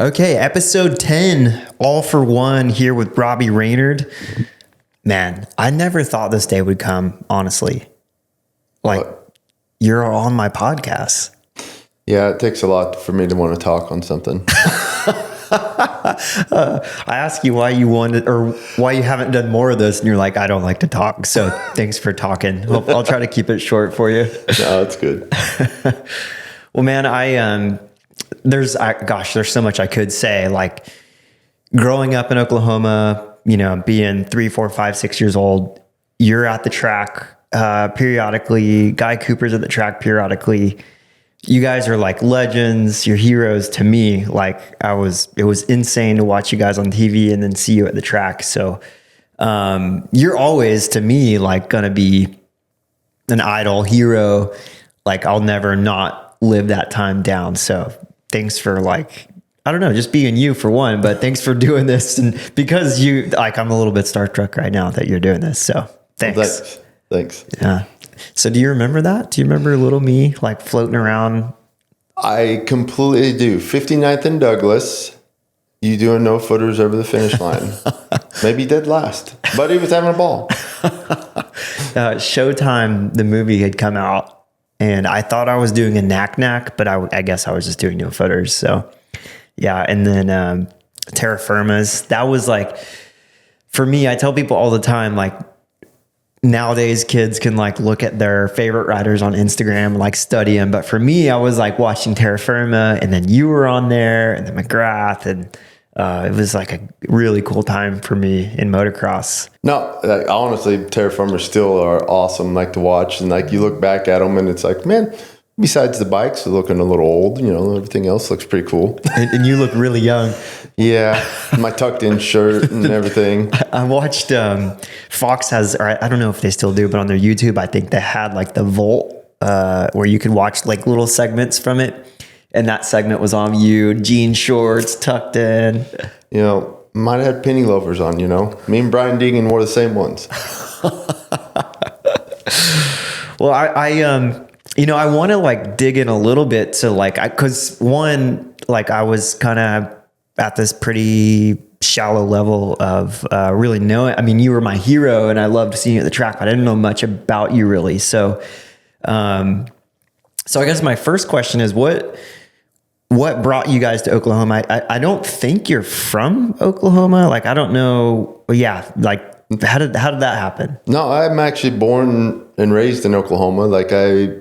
Okay, episode 10, all for one here with Robbie Reynard. Man, I never thought this day would come, honestly. Like, you're on my podcast. Yeah, it takes a lot for me to want to talk on something. I asked you why you wanted, or why you haven't done more of this, and you're like, I don't like to talk. So thanks for talking. I'll try to keep it short for you. No, it's good. Well, man, there's so much I could say. Like, growing up in Oklahoma, being 3, 4, 5, 6 years old, you're at the track periodically. Guy Cooper's at the track periodically. You guys are like legends, you're heroes to me. Like, it was insane to watch you guys on TV and then see you at the track. So you're always, to me, like, gonna be an idol, hero. Like, I'll never not live that time down. So thanks for, like, I don't know, just being you for one, but thanks for doing this. And because I'm a little bit starstruck right now that you're doing this. So thanks. Well, thanks. Yeah. So do you remember that? Do you remember little me, like, floating around? I completely do. 59th and Douglas, you doing no footers over the finish line. Maybe dead last, but he was having a ball. Showtime, the movie had come out, and I thought I was doing a knack, but I guess I was just doing no footers. So yeah. And then Terra Firmas, that was like, for me, I tell people all the time, like, nowadays kids can, like, look at their favorite riders on Instagram and, like, study them. But for me, I was like watching Terra Firma, and then you were on there, and then McGrath, and it was like a really cool time for me in motocross. No, like, honestly, Terra Firmas still are awesome, like, to watch. And, like, you look back at them and it's like, man, besides the bikes, they're looking a little old, everything else looks pretty cool. And you look really young. Yeah, my tucked in shirt and everything. I watched Fox has, or I don't know if they still do, but on their YouTube, I think they had, like, the Volt where you could watch, like, little segments from it. And that segment was on you, jean shorts, tucked in. Might have had penny loafers on, Me and Brian Deegan wore the same ones. Well, I want to, like, dig in a little bit to, like, because one, like, I was kind of at this pretty shallow level of really knowing. I mean, you were my hero, and I loved seeing you at the track, but I didn't know much about you really. So, I guess my first question is, what brought you guys to Oklahoma? I don't think you're from Oklahoma. Like, I don't know. Yeah, like, how did that happen? No, I'm actually born and raised in Oklahoma. Like, I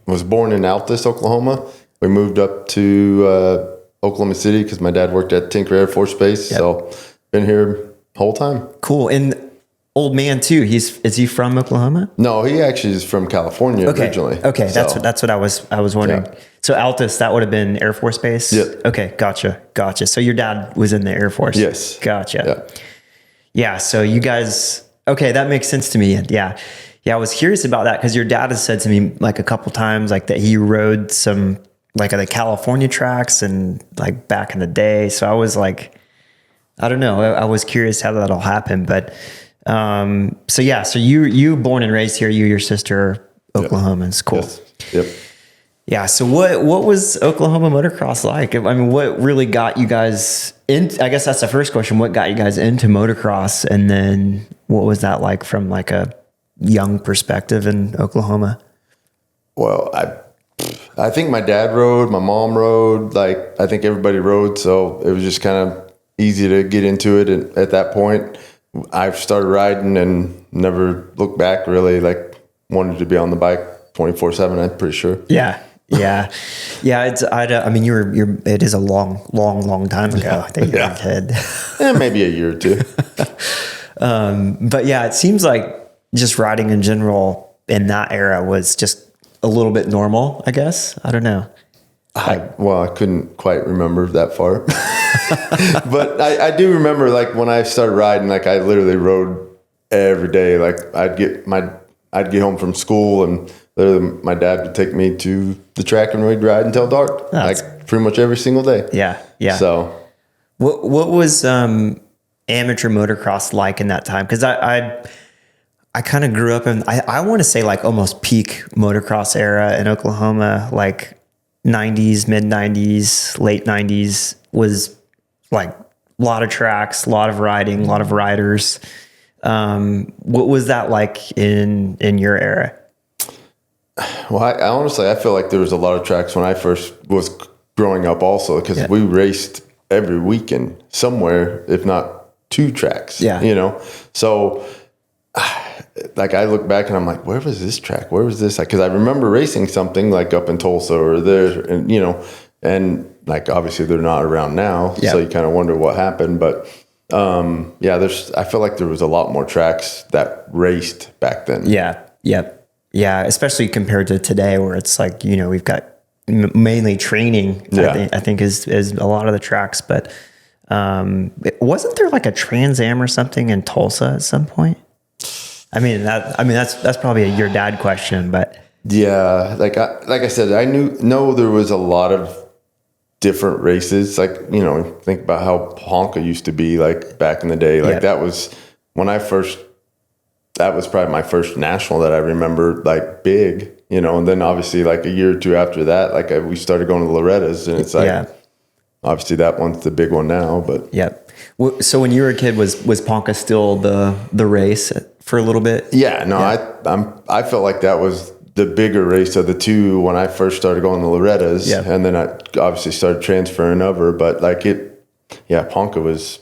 was born in Altus, Oklahoma. We moved up to Oklahoma City because my dad worked at Tinker Air Force Base. Yep. So been here the whole time. Cool. And old man too, is he from Oklahoma? No, he actually is from California originally. Okay. That's what I was wondering. Yeah. So Altus, that would have been Air Force Base? Yeah. Okay. Gotcha. So your dad was in the Air Force? Yes. Gotcha. Yeah. So you guys, okay. That makes sense to me. Yeah. I was curious about that because your dad has said to me, like, a couple times, like, that he rode some, like, the California tracks and, like, back in the day. So I was like, I don't know. I was curious how that all happened. But so you born and raised here, your sister, Oklahomans. Cool. Yes. Yep. Yeah. So what was Oklahoma motocross like? I mean, what really got you guys in? I guess that's the first question. What got you guys into motocross? And then what was that like from, like, a young perspective in Oklahoma? Well, I think my dad rode, my mom rode, like, I think everybody rode. So it was just kind of easy to get into it. And at that point, I started riding and never looked back, really. Like, wanted to be on the bike 24/7, I'm pretty sure. Yeah. It's, I mean, it is a long time ago. I think you're a kid. Maybe a year or two. But yeah, it seems like just riding in general in that era was just a little bit normal, I guess. I don't know. I couldn't quite remember that far. But I do remember, like, when I started riding, like, I literally rode every day. Like, I'd get home from school and literally my dad would take me to the track and we'd ride until dark. Like, pretty much every single day. Yeah. So what was amateur motocross like in that time? Because I kind of grew up in, I want to say, like, almost peak motocross era in Oklahoma, like 90s, mid 90s, late 90s. was like a lot of tracks, a lot of riding, a lot of riders. What was that like in your era? Well, I honestly, I feel like there was a lot of tracks when I first was growing up also, because we raced every weekend somewhere, if not 2 tracks, you know? So like I look back and I'm like, where was this track? Where was this? Cause I remember racing something like up in Tulsa or there, and, you know, and like, obviously they're not around now. So you kind of wonder what happened, but I feel like there was a lot more tracks that raced back then. Yeah, especially compared to today, where it's like, you know, we've got mainly training. I think is a lot of the tracks. But wasn't there like a Trans Am or something in Tulsa at some point? That's probably a your dad question, but yeah, like I said, I know there was a lot of different races. Like, you know, think about how Ponca used to be like back in the day. Like that was that was probably my first national that I remember like big, you know, and then obviously like a year or 2 after that, like we started going to Loretta's, and it's like, obviously that one's the big one now, but. So when you were a kid, was Ponca still the race for a little bit? Yeah, no, I felt like that was the bigger race of the 2 when I first started going to Loretta's, and then I obviously started transferring over, but like Ponca was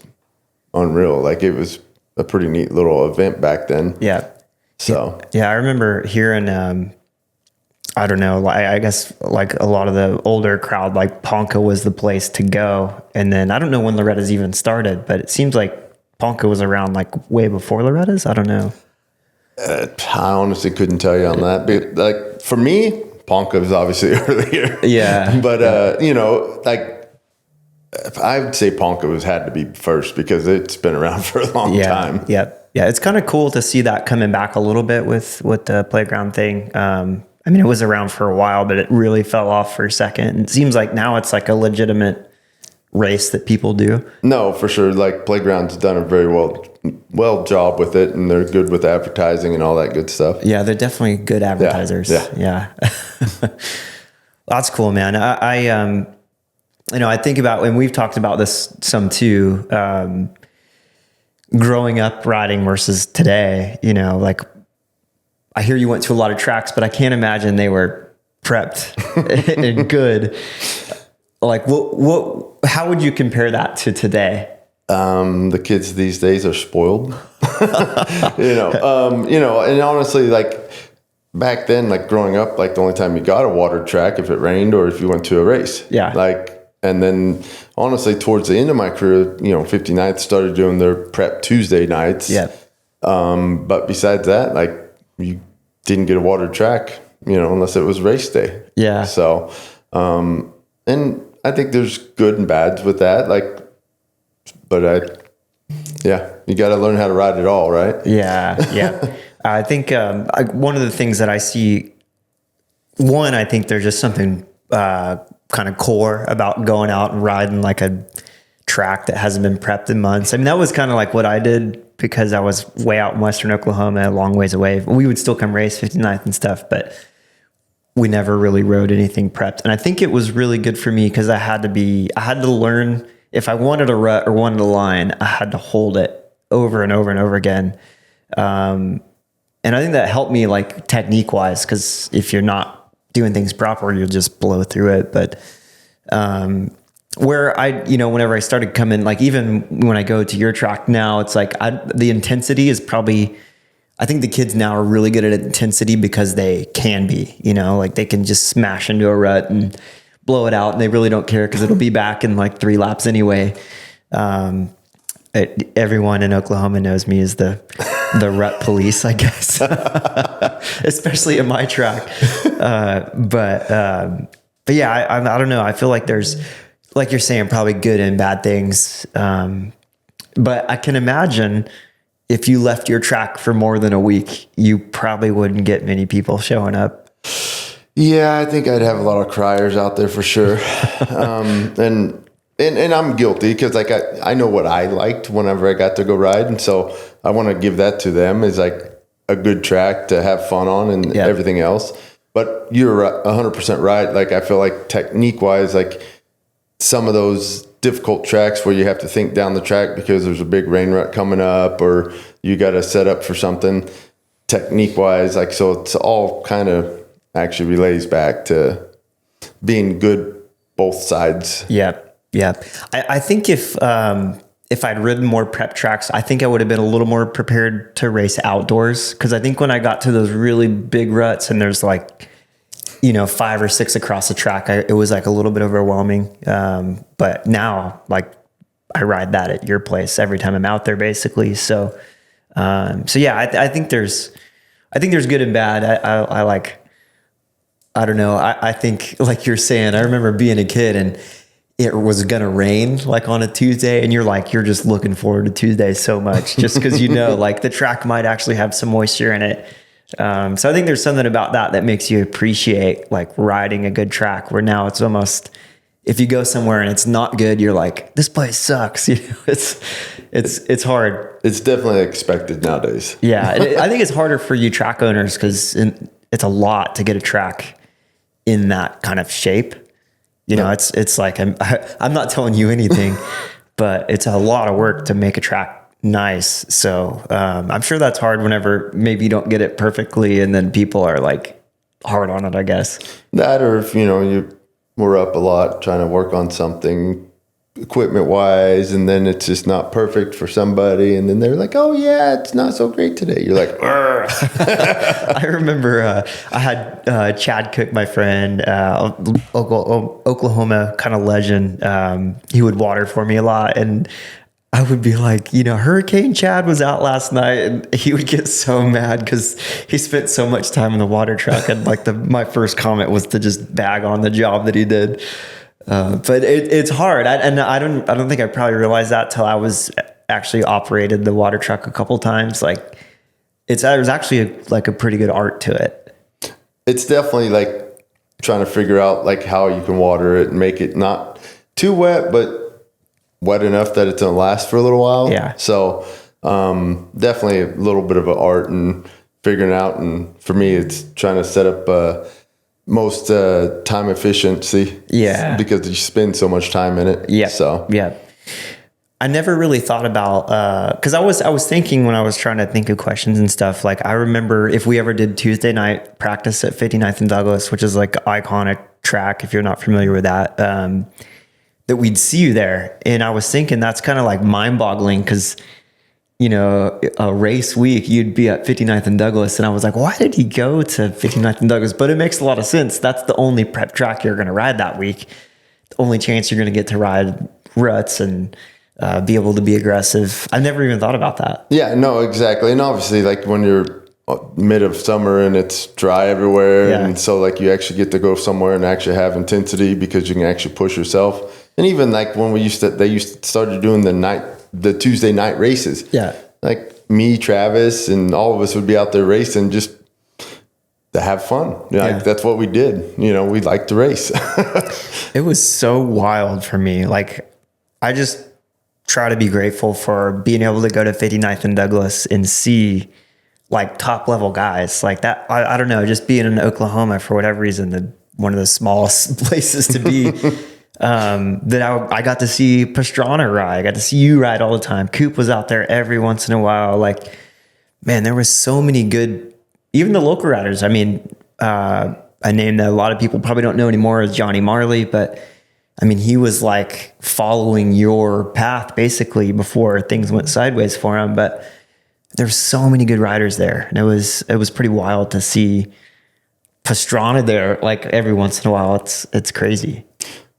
unreal. Like it was a pretty neat little event back then. So I remember hearing, I don't know, I guess like a lot of the older crowd, like Ponca was the place to go. And then I don't know when Loretta's even started, but it seems like Ponca was around like way before Loretta's. I don't know. I honestly couldn't tell you on that. But like for me, Ponca was obviously earlier. But you know, like I would say Ponca had to be first because it's been around for a long time. It's kind of cool to see that coming back a little bit with the playground thing. It was around for a while, but it really fell off for a second. And it seems like now it's like a legitimate race that people do. No, for sure. Like Playground's done a very well job with it, and they're good with advertising and all that good stuff. Yeah, they're definitely good advertisers. Yeah. That's cool, man. I think about, and we've talked about this some too, growing up riding versus today, you know, like I hear you went to a lot of tracks, but I can't imagine they were prepped and good. Like how would you compare that to today? The kids these days are spoiled, and honestly, like back then, like growing up, like the only time you got a water track if it rained or if you went to a race. And then honestly, towards the end of my career, 59th started doing their prep Tuesday nights. But besides that, like you didn't get a water track, unless it was race day. So, and I think there's good and bads with that. But you got to learn how to ride it all, right? I think one of the things that I see, I think there's just something kind of core about going out and riding like a track that hasn't been prepped in months. I mean, that was kind of like what I did because I was way out in Western Oklahoma, a long ways away. We would still come race 59th and stuff, but we never really rode anything prepped. And I think it was really good for me because I had to learn if I wanted a rut or wanted a line, I had to hold it over and over and over again. And I think that helped me like technique wise, because if you're not doing things proper, you'll just blow through it. But where whenever I started coming, like even when I go to your track now, it's like the intensity is probably, I think the kids now are really good at intensity because they can be, like they can just smash into a rut and blow it out and they really don't care because it'll be back in like 3 laps anyway. Everyone in Oklahoma knows me as the rut police, I guess, especially in my track. But yeah, I don't know. I feel like there's, like you're saying, probably good and bad things. But I can imagine if you left your track for more than a week, you probably wouldn't get many people showing up. Yeah, I think I'd have a lot of criers out there for sure. And I'm guilty because like I know what I liked whenever I got to go ride. And so I want to give that to them as like a good track to have fun on and everything else. But you're 100% right. Like I feel like technique wise, like some of those difficult tracks where you have to think down the track because there's a big rain rut coming up, or you got to set up for something technique wise. Like, so it's all kind of actually relays back to being good both sides. Yeah. I think if I'd ridden more prep tracks, I think I would have been a little more prepared to race outdoors. Cause I think when I got to those really big ruts and there's like, 5 or 6 across the track, it was like a little bit overwhelming. But now, like, I ride that at your place every time I'm out there, basically. So yeah, I think there's good and bad. I don't know. I think, like you're saying, I remember being a kid and it was going to rain like on a Tuesday, and you're just looking forward to Tuesday so much just because, like the track might actually have some moisture in it. So I think there's something about that makes you appreciate like riding a good track, where now it's almost, if you go somewhere and it's not good, you're like, this place sucks. It's hard. It's definitely expected nowadays. Yeah. I think it's harder for you track owners because it's a lot to get a track in that kind of shape. It's like, I'm not telling you anything, but it's a lot of work to make a track nice. So I'm sure that's hard whenever maybe you don't get it perfectly and then people are like hard on it, I guess. That, or if, you were up a lot trying to work on something equipment wise, and then it's just not perfect for somebody, and then they're like, oh yeah, it's not so great today. You're like, I remember I had Chad Cook, my friend, Oklahoma kind of legend. He would water for me a lot, and I would be like, Hurricane Chad was out last night, and he would get so mad because he spent so much time in the water truck. And like my first comment was to just bag on the job that he did. But it's hard. I don't think I probably realized that till I was actually operated the water truck a couple times. Like there's actually a pretty good art to it. It's definitely like trying to figure out like how you can water it and make it not too wet, but wet enough that it's going to last for a little while. Yeah. So, definitely a little bit of an art and figuring out. And for me, it's trying to set up, most, time efficiency. Yeah. Because you spend so much time in it. Yeah. So, yeah. I never really thought about, cause I was thinking when I was trying to think of questions and stuff, like I remember if we ever did Tuesday night practice at 59th and Douglas, which is like an iconic track, if you're not familiar with that, that we'd see you there. And I was thinking that's kind of like mind boggling because, a race week, you'd be at 59th and Douglas. And I was like, why did he go to 59th and Douglas? But it makes a lot of sense. That's the only prep track you're going to ride that week. The only chance you're going to get to ride ruts and be able to be aggressive. I never even thought about that. Yeah, no, exactly. And obviously like when you're mid of summer and it's dry everywhere. Yeah. And so like you actually get to go somewhere and actually have intensity because you can actually push yourself. And even like when they started doing the Tuesday night races. Yeah. Like me, Travis, and all of us would be out there racing just to have fun. Like that's what we did. We liked to race. It was so wild for me. Like I just try to be grateful for being able to go to 59th and Douglas and see like top level guys like that. I don't know, just being in Oklahoma for whatever reason, one of the smallest places to be. That I got to see Pastrana ride. I got to see you ride all the time. Coop was out there every once in a while. Like, man, there was so many good, even the local riders. I mean, a name that a lot of people probably don't know anymore is Johnny Marley, but I mean, he was like following your path basically before things went sideways for him. But there's so many good riders there. And it was pretty wild to see Pastrana there, like every once in a while. It's crazy.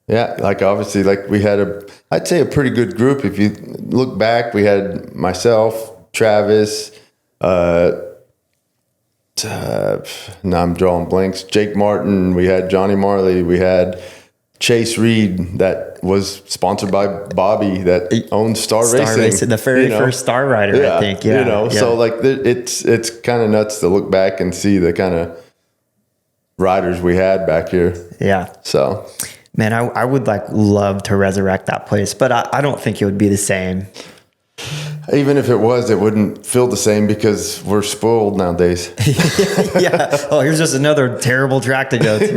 Yeah, like obviously, like we had I'd say a pretty good group. If you look back, we had myself, Travis, now I'm drawing blanks, Jake Martin, we had Johnny Marley, we had Chase Reed that was sponsored by Bobby that owns Star Racing. The very first Star Rider, I think. Yeah. So like it's kind of nuts to look back and see the kind of riders we had back here. Yeah. So... Man, I would love to resurrect that place, but I don't think it would be the same. Even if it was, it wouldn't feel the same because we're spoiled nowadays. Yeah. Oh, here's just another terrible track to go to.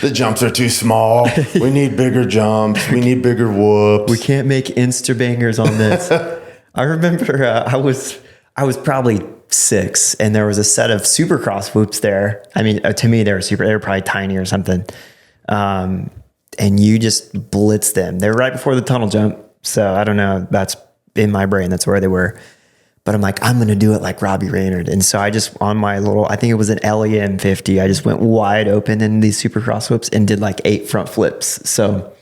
The jumps are too small. We need bigger jumps. We need bigger whoops. We can't make Insta bangers on this. I remember I was probably 6, and there was a set of Supercross whoops there. I mean, to me, they were probably tiny or something. And you just blitzed them. They were right before the tunnel jump. So I don't know. That's in my brain. That's where they were. But I'm like, I'm going to do it like Robbie Reynard. And so I just, on my little, I think it was an LEM 50, I just went wide open in these Supercross whoops and did like 8 front flips. So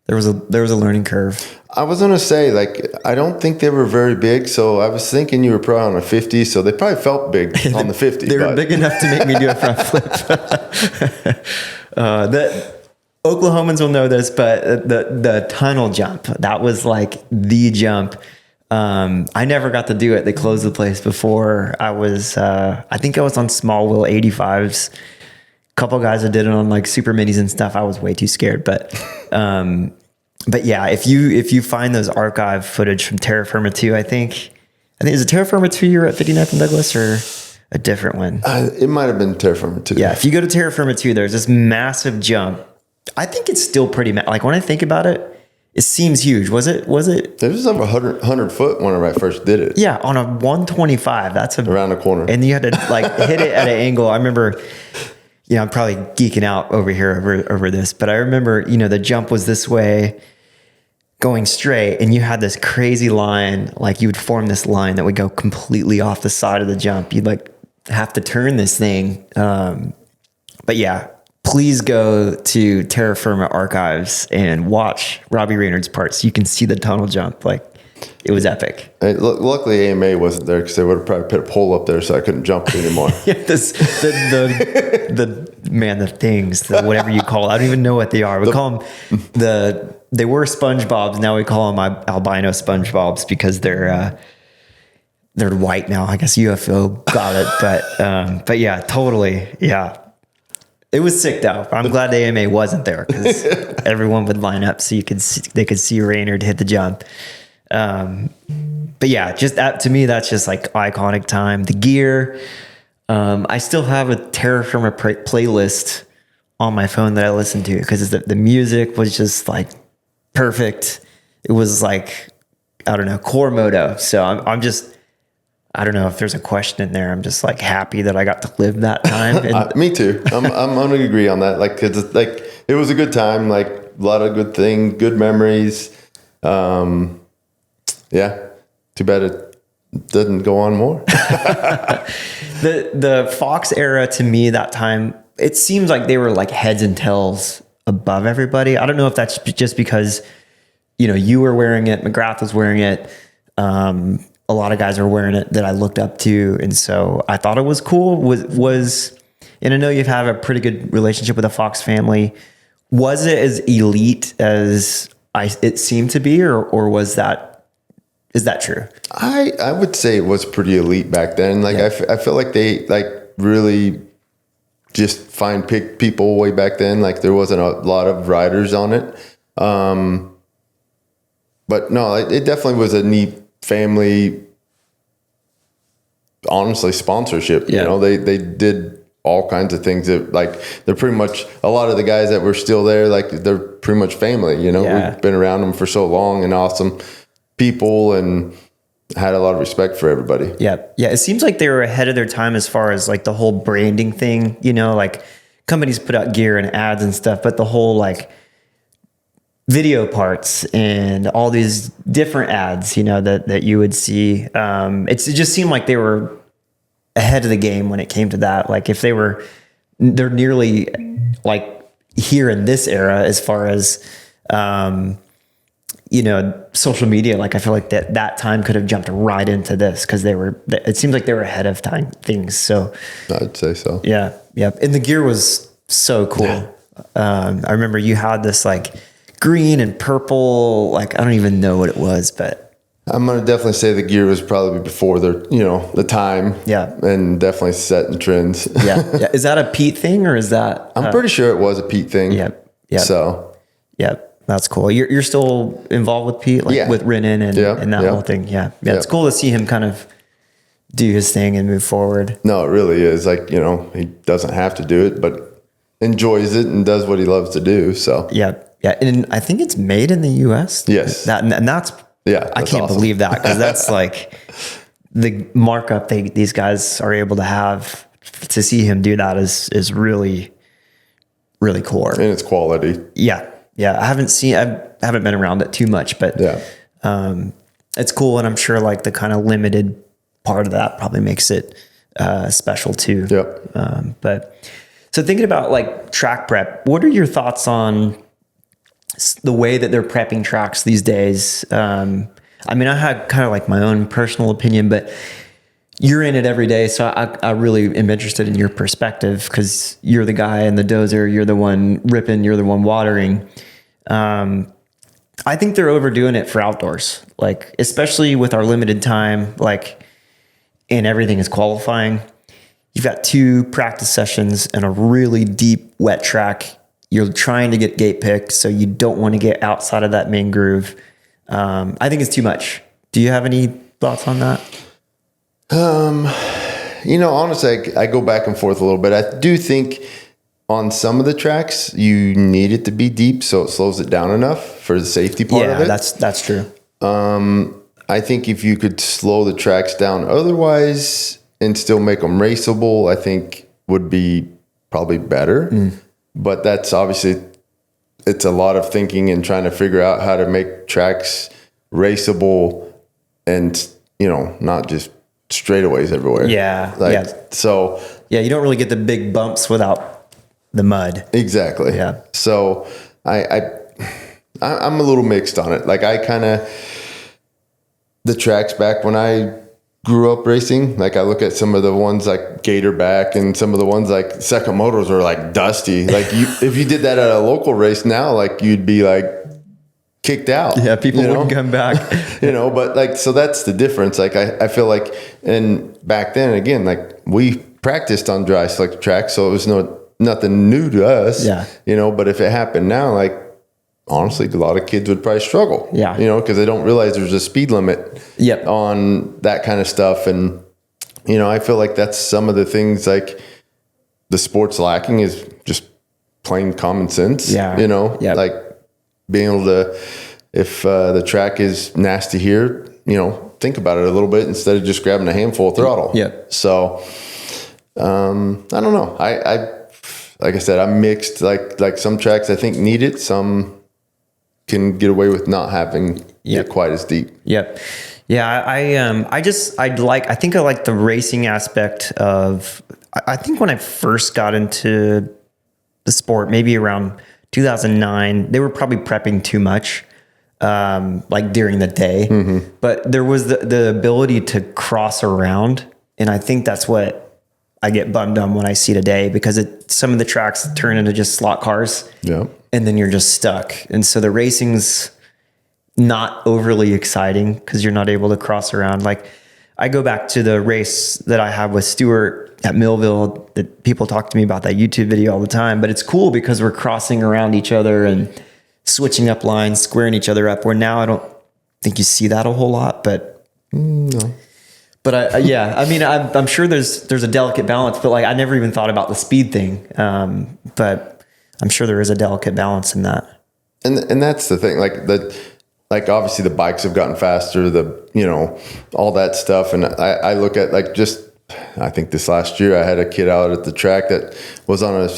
there was a learning curve. I was going to say, like, I don't think they were very big. So I was thinking you were probably on a 50. So they probably felt big on the 50. They were big enough to make me do a front flip. The Oklahomans will know this, but the tunnel jump, that was like the jump. I never got to do it. They closed the place before I was, I think I was on small wheel 85s. A couple guys that did it on like super minis and stuff. I was way too scared, but yeah, if you find those archive footage from Terra Firma 2, I think is it Terra Firma 2 you're at 59th and Douglas, or a different one? It might have been Terra Firma 2. Yeah, if you go to Terra Firma 2, there's this massive jump. I think it's still pretty, like when I think about it, it seems huge. Was it? It was over 100 foot when I first did it. Yeah, on a 125. That's around the corner. And you had to like hit it at an angle. I remember, I'm probably geeking out over here over this, but I remember, the jump was this way going straight, and you had this crazy line, like you would form this line that would go completely off the side of the jump. You'd like have to turn this thing. But yeah, please go to Terra Firma archives and watch Robbie Reynard's parts. You can see the tunnel jump. Like, it was epic. Luckily, AMA wasn't there because they would have probably put a pole up there so I couldn't jump anymore. Yeah, the things, whatever you call it. I don't even know what they are. We call them they were SpongeBobs. Now we call them albino SpongeBobs because they're white now. I guess UFO got it. But yeah, totally. Yeah. It was sick though. I'm glad the AMA wasn't there because everyone would line up so they could see Reynard hit the jump. But yeah, just that to me, that's just like iconic time. The gear. I still have a Terra Firma playlist on my phone that I listen to because the music was just like perfect. It was like, I don't know, core moto. So I'm just, I don't know if there's a question in there. I'm just like happy that I got to live that time. And me too. I'm going to agree on that. Like, it's like, it was a good time, like a lot of good things, good memories. Yeah. Too bad it didn't go on more. The Fox era to me that time, it seems like they were like heads and tails above everybody. I don't know if that's just because, you were wearing it, McGrath was wearing it. A lot of guys are wearing it that I looked up to. And so I thought it was cool. And I know you've had a pretty good relationship with the Fox family. Was it as elite as it seemed to be, or is that true? I would say it was pretty elite back then. Like, yeah. I feel like they like really just pick people way back then. Like, there wasn't a lot of riders on it. But no, it definitely was a neat family, honestly, sponsorship. Yeah. They did all kinds of things that, like, they're pretty much, a lot of the guys that were still there, like, they're pretty much family. Yeah. We've been around them for so long, and awesome people, and had a lot of respect for everybody. Yeah. It seems like they were ahead of their time as far as like the whole branding thing, like companies put out gear and ads and stuff, but the whole like video parts and all these different ads, that you would see. It just seemed like they were ahead of the game when it came to that. Like, if they're nearly like here in this era as far as, social media. Like, I feel like that time could have jumped right into this because it seems like they were ahead of time things. So I'd say so. Yeah. And the gear was so cool. Yeah. I remember you had this like green and purple, like, I don't even know what it was, but I'm going to definitely say the gear was probably before the time. Yeah. And definitely setting trends. Yeah. Is that a Pete thing, or is that? I'm pretty sure it was a Pete thing. Yep. So. Yep. That's cool. You're still involved with Pete, like with Renan and that whole thing. Yeah. It's cool to see him kind of do his thing and move forward. No, it really is. Like, he doesn't have to do it, but enjoys it and does what he loves to do. So yeah. And I think it's made in the US. Yes. And that's I can't believe that, because that's like the markup these guys are able to have. To see him do that is really, really cool. And it's quality. Yeah. I haven't been around it too much, but it's cool. And I'm sure like the kind of limited part of that probably makes it special too. Yep. But so thinking about like track prep, what are your thoughts on the way that they're prepping tracks these days? I had kind of like my own personal opinion, but you're in it every day. So I really am interested in your perspective, because you're the guy in the dozer, you're the one ripping, you're the one watering. I think they're overdoing it for outdoors, like, especially with our limited time, like, and everything is qualifying. You've got 2 practice sessions and a really deep wet track. You're trying to get gate picked, so you don't want to get outside of that main groove. I think it's too much. Do you have any thoughts on that? Honestly, I go back and forth a little bit. I do think on some of the tracks you need it to be deep so it slows it down enough for the safety part of it. Yeah, that's true. I think if you could slow the tracks down otherwise and still make them raceable, I think would be probably better. But that's obviously, it's a lot of thinking and trying to figure out how to make tracks raceable and, not just straightaways everywhere. So you don't really get the big bumps without the mud. Exactly. Yeah. So I'm a little mixed on it. Like the tracks back when I grew up racing, like I look at some of the ones like Gatorback and some of the ones like second motos are like dusty. Like if you did that at a local race now, like you'd be like kicked out. Yeah, people wouldn't come back. But like, so that's the difference. Like I feel like, and back then again, like we practiced on dry slick tracks, so it was nothing new to us. Yeah. But if it happened now, like honestly, a lot of kids would probably struggle. Yeah. Because they don't realize there's a speed limit on that kind of stuff. And, I feel like that's some of the things like the sport's lacking is just plain common sense. Yeah. Like being able to, if the track is nasty here, think about it a little bit instead of just grabbing a handful of throttle. Yeah. So, I don't know. I like I said, I'm mixed. Like some tracks I think need it. Some can get away with not having it quite as deep. Yep. Yeah. I think I like the racing aspect of, I think when I first got into the sport, maybe around 2009, they were probably prepping too much, like during the day, but there was the ability to cross around. And I think that's what I get bummed on when I see today, because some of the tracks turn into just slot cars. Yeah. And then you're just stuck. And so the racing's not overly exciting because you're not able to cross around. Like I go back to the race that I have with Stuart at Millville that people talk to me about, that YouTube video all the time, but it's cool because we're crossing around each other and switching up lines, squaring each other up, where now I don't think you see that a whole lot, but no. But I'm sure there's a delicate balance, but like I never even thought about the speed thing. But I'm sure there is a delicate balance in that. And that's the thing, like obviously the bikes have gotten faster, all that stuff. And I look at I think this last year I had a kid out at the track that was on a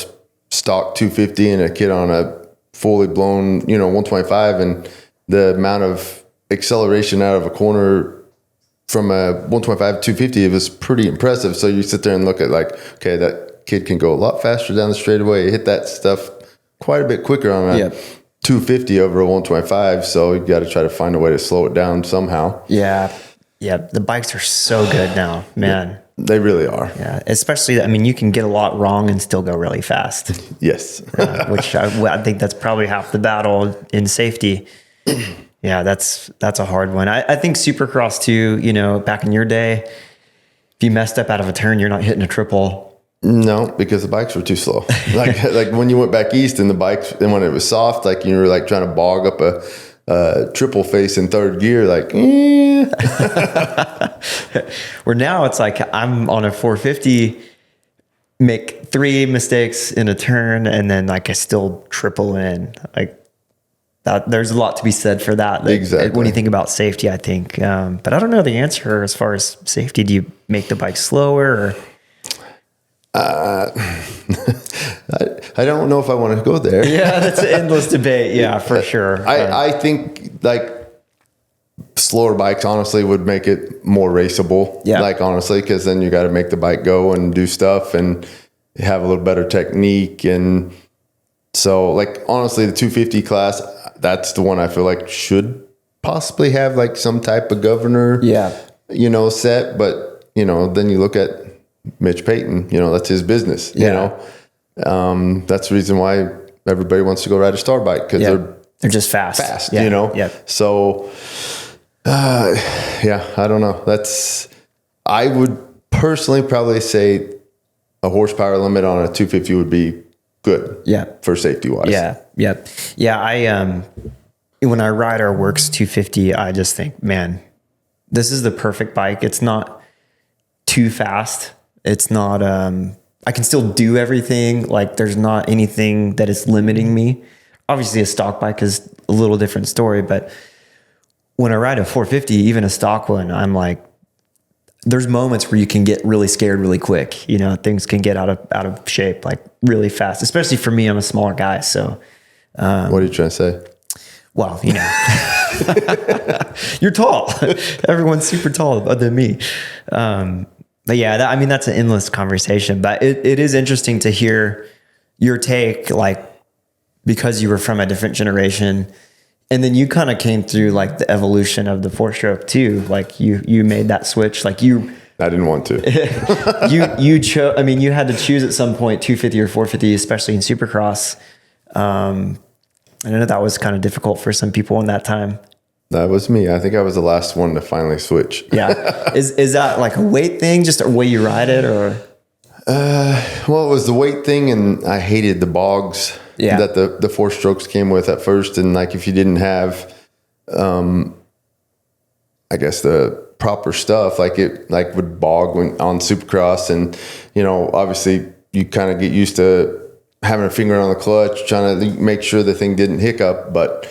stock 250 and a kid on a fully blown, 125, and the amount of acceleration out of a corner from a 125 250, it was pretty impressive. So you sit there and look at okay, that kid can go a lot faster down the straightaway, hit that stuff quite a bit quicker on a 250 over a 125. So you got to try to find a way to slow it down somehow. Yeah. The bikes are so good now, man. They really are. Yeah. Especially, you can get a lot wrong and still go really fast. Yes. Which I think that's probably half the battle in safety. Yeah, that's a hard one. I think Supercross too, back in your day, if you messed up out of a turn, you're not hitting a triple. No, because the bikes were too slow. Like when you went back east and the bikes, and when it was soft, like you were like trying to bog up a triple face in third gear, like, Where now it's like I'm on a 450, make 3 mistakes in a turn, and then like I still triple in. Like that, there's a lot to be said for that. Exactly. When you think about safety, I think. But I don't know the answer as far as safety. Do you make the bike slower? Or? I don't know if I want to go there. Yeah, that's an endless debate. Yeah, for sure. I think like slower bikes honestly would make it more raceable. Yeah. Like honestly, because then you got to make the bike go and do stuff and have a little better technique. And so like honestly, the 250 class, that's the one I feel like should possibly have like some type of governor. Yeah. Set. But then you look at Mitch Payton, that's his business. That's the reason why everybody wants to go ride a star bike, because they're just fast. Yeah. So I don't know. I would personally probably say a horsepower limit on a 250 would be good. Yeah. For safety wise. Yeah. I when I ride our Works 250, I just think, man, this is the perfect bike. It's not too fast. It's not, I can still do everything. Like there's not anything that is limiting me. Obviously a stock bike is a little different story, but when I ride a 450, even a stock one, I'm like, there's moments where you can get really scared really quick. Things can get out of shape like really fast, especially for me. I'm a smaller guy. So, what are you trying to say? Well, you're tall. Everyone's super tall other than me. But yeah, that's an endless conversation, but it is interesting to hear your take, like, because you were from a different generation, and then you kind of came through like the evolution of the 4-stroke too. Like you made that switch, like I didn't want to. you chose, you had to choose at some point 250 or 450, especially in Supercross. I know that was kind of difficult for some people in that time. That was me. I think I was the last one to finally switch. Yeah. Is that like a weight thing, just a way you ride it, or? Well, it was the weight thing, and I hated the bogs that the 4-strokes came with at first. And like, if you didn't have, I guess the proper stuff, like it like would bog on Supercross. And, obviously you kind of get used to having a finger on the clutch, trying to make sure the thing didn't hiccup, but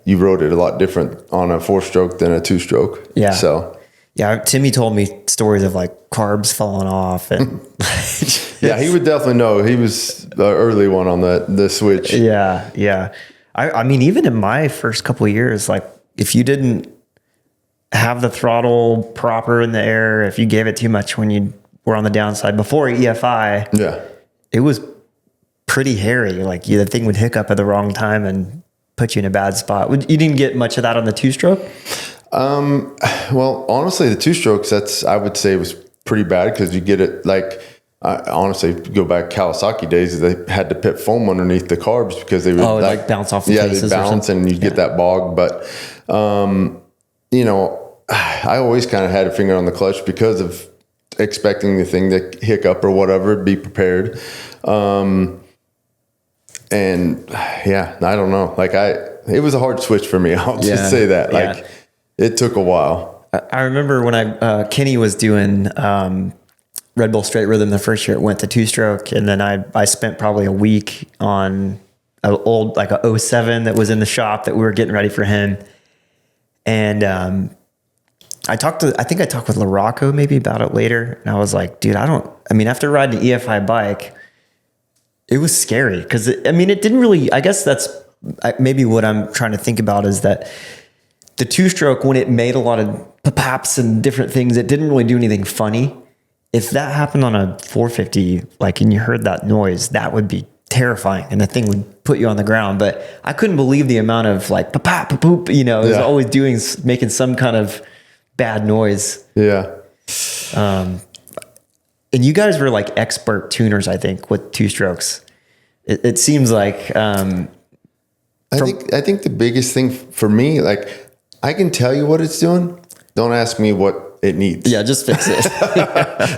you rode it a lot different on a 4-stroke than a 2-stroke. Yeah. So yeah, Timmy told me stories of like carbs falling off, and yeah, he would definitely know. He was the early one on the switch. Yeah. I mean, even in my first couple of years, like if you didn't have the throttle proper in the air, if you gave it too much when you were on the downside before EFI, it was pretty hairy. Like the thing would hiccup at the wrong time and put you in a bad spot. You didn't get much of that on the 2-stroke? Well, honestly, the 2-strokes, I would say was pretty bad, because you get it like, honestly, if you go back Kawasaki days, they had to put foam underneath the carbs because they would like bounce off the cases. They bounce and you get that bog. But, I always kind of had a finger on the clutch because of expecting the thing to hiccup or whatever, be prepared. And I don't know. Like it was a hard switch for me. I'll just say that. Like it took a while. I remember when Kenny was doing Red Bull Straight Rhythm the first year, it went to 2-stroke, and then I spent probably a week on an old like a 07 that was in the shop that we were getting ready for him, and I think I talked with LaRocco maybe about it later, and I was like, dude, after riding an EFI bike, it was scary because it didn't really, I guess that's maybe what I'm trying to think about is that the 2-stroke, when it made a lot of paps and different things, it didn't really do anything funny. If that happened on a 450, like, and you heard that noise, that would be terrifying, and the thing would put you on the ground. But I couldn't believe the amount of like poop, it was always making some kind of bad noise. Yeah. And you guys were like expert tuners, I think, with 2-strokes. It seems like, I think the biggest thing for me, like, I can tell you what it's doing. Don't ask me what it needs. Yeah, just fix it.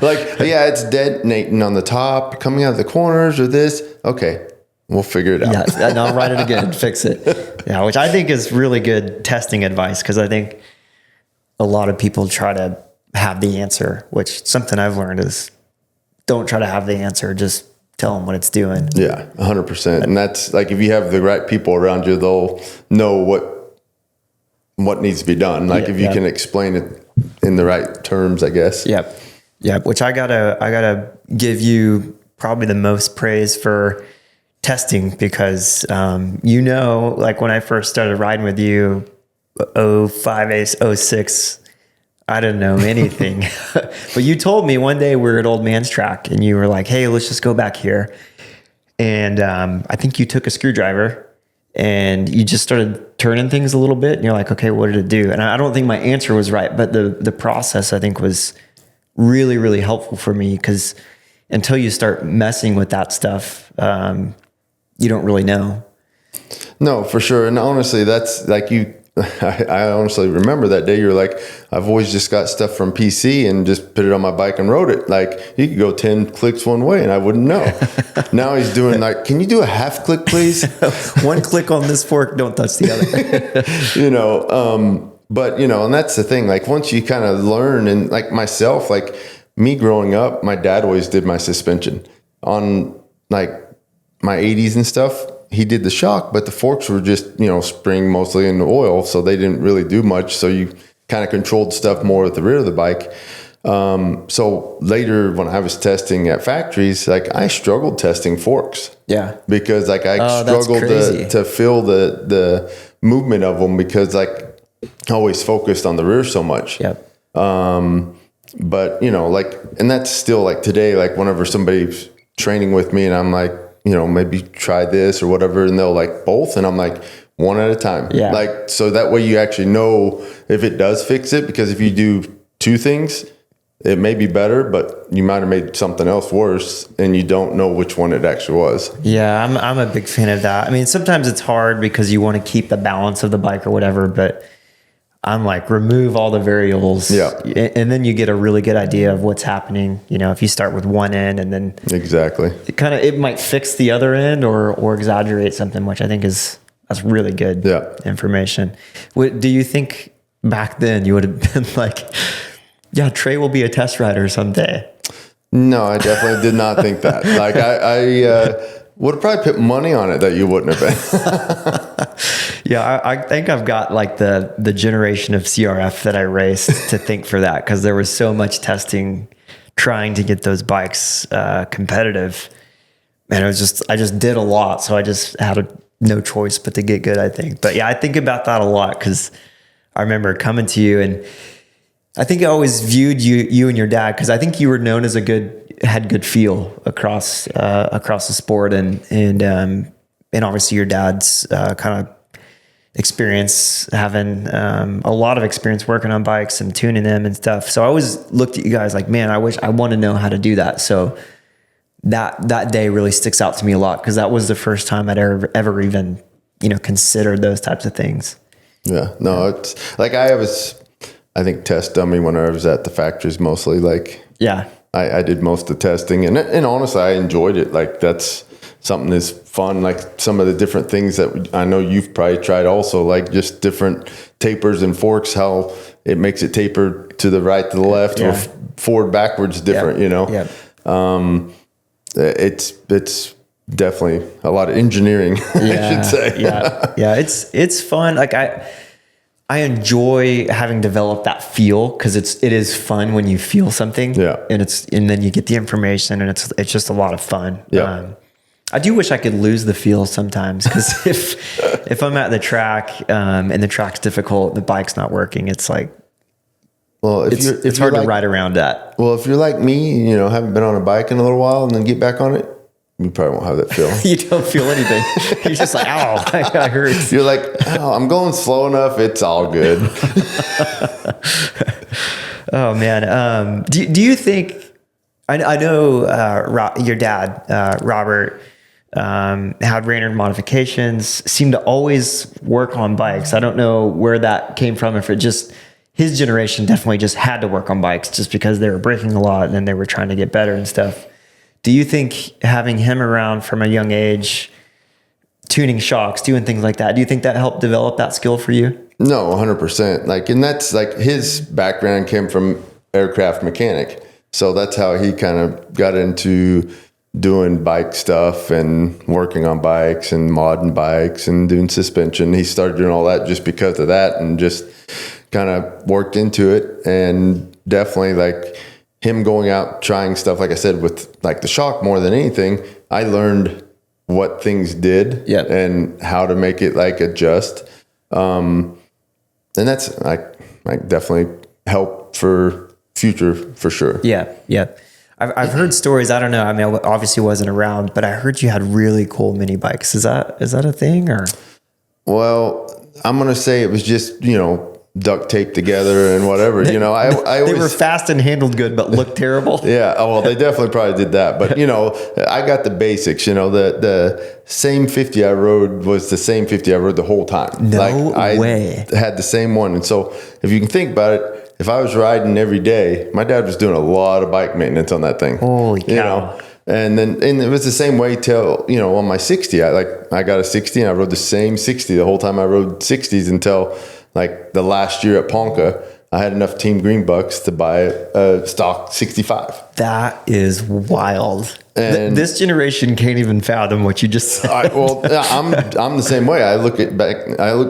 Like, yeah, it's detonating on the top, coming out of the corners or this. Okay, we'll figure it out. Yeah, and I'll write it again, fix it. Yeah, which I think is really good testing advice, because I think a lot of people try to have the answer, which something I've learned is don't try to have the answer. Just tell them what it's doing. Yeah, 100%. And that's like, if you have the right people around you, they'll know what needs to be done. Like if you can explain it in the right terms, I guess. Yep. Yep. Which I gotta give you probably the most praise for testing, because, like when I first started riding with you, 05, 06, I didn't know anything, but you told me one day we were at Old Man's Track and you were like, hey, let's just go back here. And, I think you took a screwdriver and you just started turning things a little bit, and you're like, okay, what did it do? And I don't think my answer was right, but the process I think was really, really helpful for me, because until you start messing with that stuff, you don't really know. No, for sure. And honestly, that's like I honestly remember that day. You're like, I've always just got stuff from PC and just put it on my bike and rode it. Like, you could go 10 clicks one way and I wouldn't know. Now he's doing like, can you do a half click, please? One click on this fork, don't touch the other. But and that's the thing. Like, once you kind of learn, and like myself, like me growing up, my dad always did my suspension on like my 80s and stuff. He did the shock, but the forks were just, spring mostly in the oil. So they didn't really do much. So you kind of controlled stuff more at the rear of the bike. So later when I was testing at factories, like I struggled testing forks. Yeah. Because like I struggled to feel the movement of them, because like I always focused on the rear so much. Yep. But like, and that's still like today, like whenever somebody's training with me and I'm like, maybe try this or whatever, and they'll like both, and I'm like, one at a time. Yeah. Like, so that way you actually know if it does fix it, because if you do two things, it may be better, but you might have made something else worse and you don't know which one it actually was. Yeah, I'm a big fan of that. I mean, sometimes it's hard because you want to keep the balance of the bike or whatever, but I'm like, remove all the variables. Yeah. And then you get a really good idea of what's happening. If you start with one end and then exactly, it might fix the other end or exaggerate something, which I think that's really good information. Do you think back then you would have been like, yeah, Trey will be a test rider someday? No, I definitely did not think that. Like I would have probably put money on it that you wouldn't have been. Yeah, I think I've got like the generation of CRF that I raced to think for that, because there was so much testing trying to get those bikes competitive. And I just did a lot. So I just had no choice but to get good, I think. But yeah, I think about that a lot, because I remember coming to you, and I think I always viewed you and your dad, because I think you were known as had good feel across the sport, and obviously your dad's kind of experience, having a lot of experience working on bikes and tuning them and stuff. So I always looked at you guys like, man, I want to know how to do that. So that day really sticks out to me a lot, because that was the first time I'd ever even considered those types of things. Yeah, no, it's like I think test dummy when I was at the factories mostly. Like, yeah, I did most of the testing, and honestly, I enjoyed it. Like, that's something that's fun. Like some of the different things that I know you've probably tried also, like just different tapers and forks, how it makes it taper to the right, to the left, or forward, backwards, different. Yeah. It's definitely a lot of engineering, I should say. Yeah. It's fun. Like I enjoy having developed that feel, because it is fun when you feel something. Yeah. And then you get the information, and it's just a lot of fun. Yeah. I do wish I could lose the feel sometimes, because if I'm at the track and the track's difficult, the bike's not working, it's like, well, it's hard to ride around that. Well, if you're like me, haven't been on a bike in a little while and then get back on it, you probably won't have that feel. You don't feel anything. You're just like, ow, I hurt. You're like, oh, I'm going slow enough. It's all good. Oh man. Do you think, I know your dad, Robert, had Reynard modifications, seemed to always work on bikes. I don't know where that came from, if it just his generation definitely just had to work on bikes just because they were breaking a lot and then they were trying to get better and stuff. Do you think having him around from a young age, tuning shocks, doing things like that, do you think that helped develop that skill for you? No, 100%. Like, and that's like his background came from aircraft mechanic. So that's how he kind of got into doing bike stuff and working on bikes and modding bikes and doing suspension. He started doing all that just because of that and just kind of worked into it. And definitely like him going out, trying stuff, like I said, with like the shock more than anything, I learned what things did and how to make it like adjust. And that's like definitely help for future for sure. Yeah. Yeah. I've heard stories. I don't know. I mean, I obviously wasn't around, but I heard you had really cool mini bikes. Is that a thing or? Well, I'm going to say it was just, you know, duct tape together and whatever, you know, I they were fast and handled good, but looked terrible. Yeah. Oh, well, they definitely probably did that, but you know, I got the basics, you know, the same 50 I rode was the same 50 I rode the whole time. No way. I had the same one. And so if you can think about it, if I was riding every day, my dad was doing a lot of bike maintenance on that thing. Holy cow. You know? And it was the same way till, you know, on my 60, I got a 60 and I rode the same 60 the whole time I rode 60s until like the last year at Ponca, I had enough Team Green bucks to buy a stock 65. That is wild. And this generation can't even fathom what you just said. I'm the same way. I look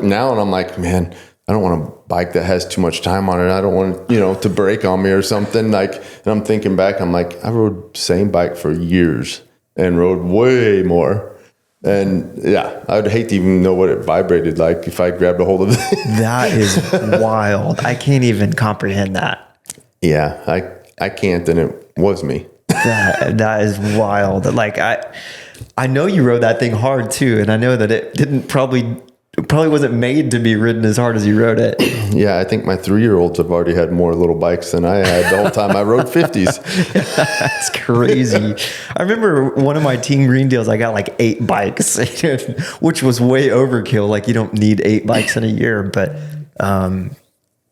now and I'm like, man, I don't want a bike that has too much time on it. I don't want, you know, to break on me or something. Like, and I'm thinking back, I'm like, I rode the same bike for years and rode way more. And yeah, I would hate to even know what it vibrated like if I grabbed a hold of it. That is wild. I can't even comprehend that. Yeah, I can't, and it was me. That is wild. Like I know you rode that thing hard too, and I know that it probably wasn't made to be ridden as hard as you rode it. Yeah, I think my 3-year-olds have already had more little bikes than I had the whole time I rode 50s. That's crazy. I remember one of my Team Green deals, I got like 8 bikes, which was way overkill. Like you don't need 8 bikes in a year, but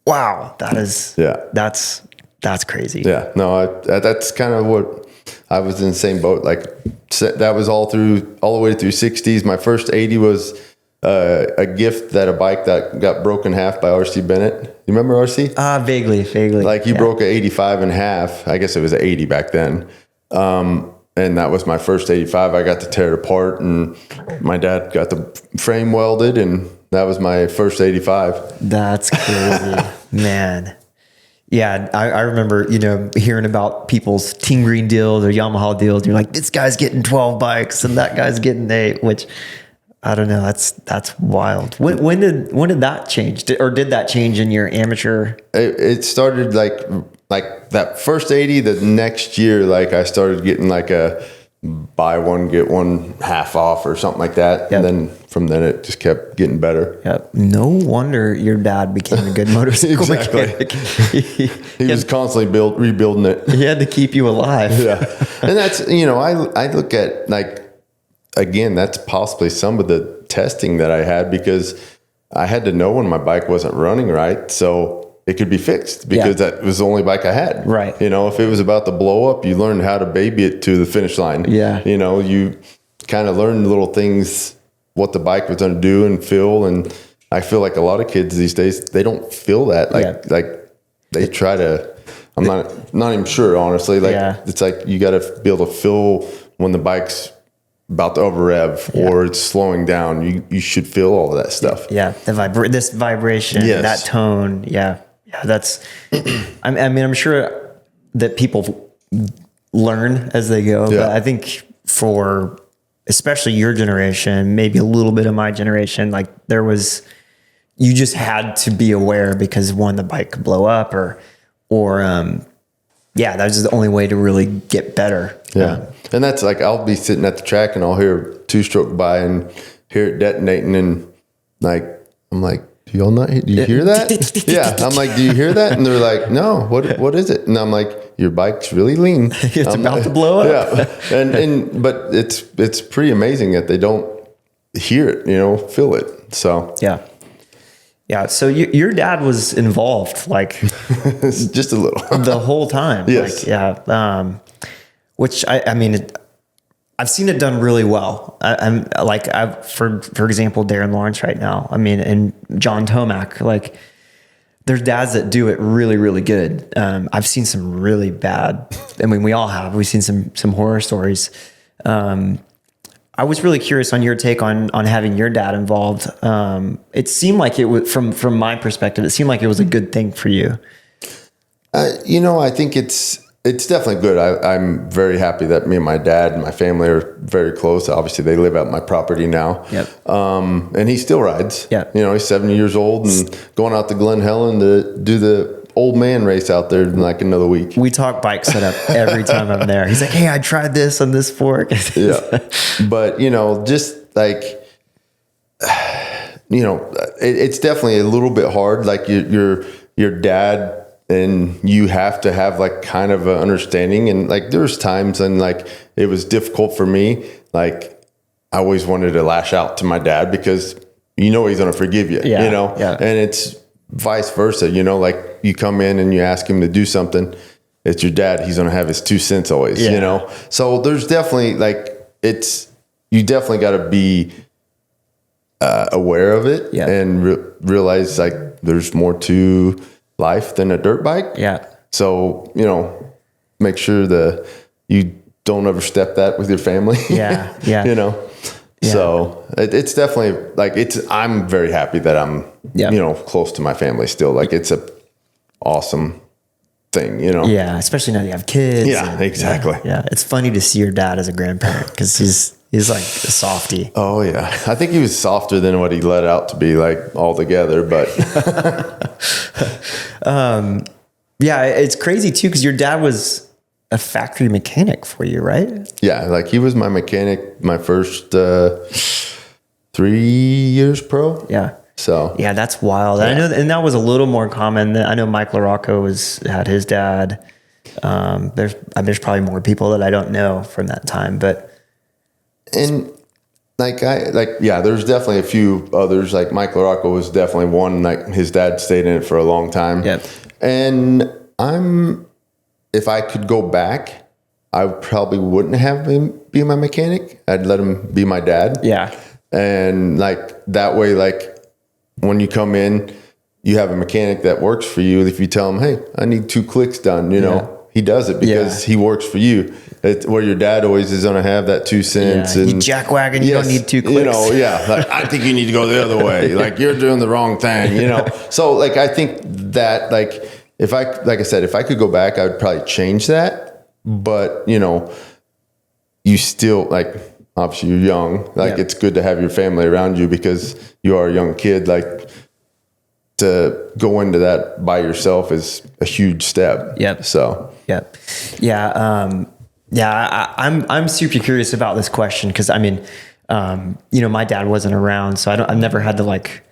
wow, that's crazy. Yeah, no, that's kind of what I was in the same boat. Like that was all the way through 60s. My first 80 was a gift that a bike that got broken in half by RC Bennett. You remember RC? Vaguely. Like he broke a 85 in half. I guess it was an 80 back then. And that was my first 85. I got to tear it apart and my dad got the frame welded and that was my first 85. That's crazy, man. Yeah, I remember, you know, hearing about people's Team Green deals or Yamaha deals. You're like, this guy's getting 12 bikes and that guy's getting 8, which I don't know. That's wild. When did that change? Did that change in your amateur? It started like that first 80. The next year, like I started getting like a buy one get one half off or something like that. Yep. And then from then it just kept getting better. Yep. No wonder your dad became a good motorcycle mechanic. He was constantly rebuilding it. He had to keep you alive. Yeah, and that's, you know, I look at like. Again, that's possibly some of the testing that I had because I had to know when my bike wasn't running right so it could be fixed because that was the only bike I had. Right. You know, if it was about to blow up, you learned how to baby it to the finish line. Yeah. You know, you kind of learn little things, what the bike was going to do and feel. And I feel like a lot of kids these days, they don't feel that. Like they try to, I'm not even sure, honestly. Like it's like you got to be able to feel when the bike's about to over rev or it's slowing down. You should feel all of that stuff. Yeah. This vibration, that tone. Yeah. Yeah. That's, I mean, I'm sure that people learn as they go, but I think for especially your generation, maybe a little bit of my generation, like you just had to be aware because the bike could blow up or that was the only way to really get better. Yeah. And that's like, I'll be sitting at the track and I'll hear 2-stroke by and hear it detonating. And like, I'm like, do you hear that? Yeah. I'm like, do you hear that? And they're like, no, what is it? And I'm like, your bike's really lean. It's about to blow up. Yeah. But it's pretty amazing that they don't hear it, you know, feel it. So, yeah. Yeah. So your dad was involved like Just a little. the whole time. Yes. Like, yeah. Which I mean, I've seen it done really well. I'm like, for example, Darren Lawrence right now. I mean, and John Tomac, like there's dads that do it really, really good. I've seen some really bad. I mean, we all have. We've seen some horror stories. I was really curious on your take on having your dad involved. It seemed like it was from my perspective. It seemed like it was a good thing for you. I think it's definitely good. I'm very happy that me and my dad and my family are very close. Obviously, they live out my property now. Yep. And he still rides. Yeah. He's 70 years old and going out to Glen Helen to do the old man race out there in like another week. We talk bike setup every time I'm there. He's like, "Hey, I tried this on this fork." Yeah. But, just like, it's definitely a little bit hard. Like your dad and you have to have like kind of an understanding. And like, there's times and like, it was difficult for me. Like I always wanted to lash out to my dad because he's going to forgive you, Yeah. and it's vice versa, like you come in and you ask him to do something. It's your dad. He's going to have his 2 cents always, So there's definitely like, you definitely got to be aware of it and realize like there's more to life than a dirt bike. Yeah. So, make sure that you don't overstep that with your family. Yeah. Yeah. Yeah. So it's definitely like I'm very happy that I'm, close to my family still. Like it's a awesome thing, Yeah. Especially now you have kids. Yeah, exactly. Yeah. It's funny to see your dad as a grandparent because he's like a softie. Oh yeah. I think he was softer than what he let out to be like altogether, but yeah, it's crazy too. Cause your dad was a factory mechanic for you, right? yeah, like he was my mechanic, my first 3 years pro. Yeah. So yeah, that's wild. Yeah. I know, and that was a little more common. I know Mike LaRocco had his dad. There's probably more people that I don't know from that time, but and there's definitely a few others. Like Mike LaRocco was definitely one. Like his dad stayed in it for a long time. Yep. And if I could go back, I probably wouldn't have him be my mechanic. I'd let him be my dad. yeah, And like that way, like when you come in, you have a mechanic that works for you. If you tell him, hey, I need 2 clicks done, he does it because he works for you. It's where your dad always is going to have that 2 cents. yeah. And You jackwagon, you don't need 2 clicks. Like I think you need to go the other way. Like you're doing the wrong thing, So like, I think that like, if I could go back, I would probably change that. But, you still like, obviously you're young. Like it's good to have your family around you because you are a young kid. Like to go into that by yourself is a huge step. Yep. So, Yep. Yeah. I'm super curious about this question. Cause I mean, my dad wasn't around, so I've never had to like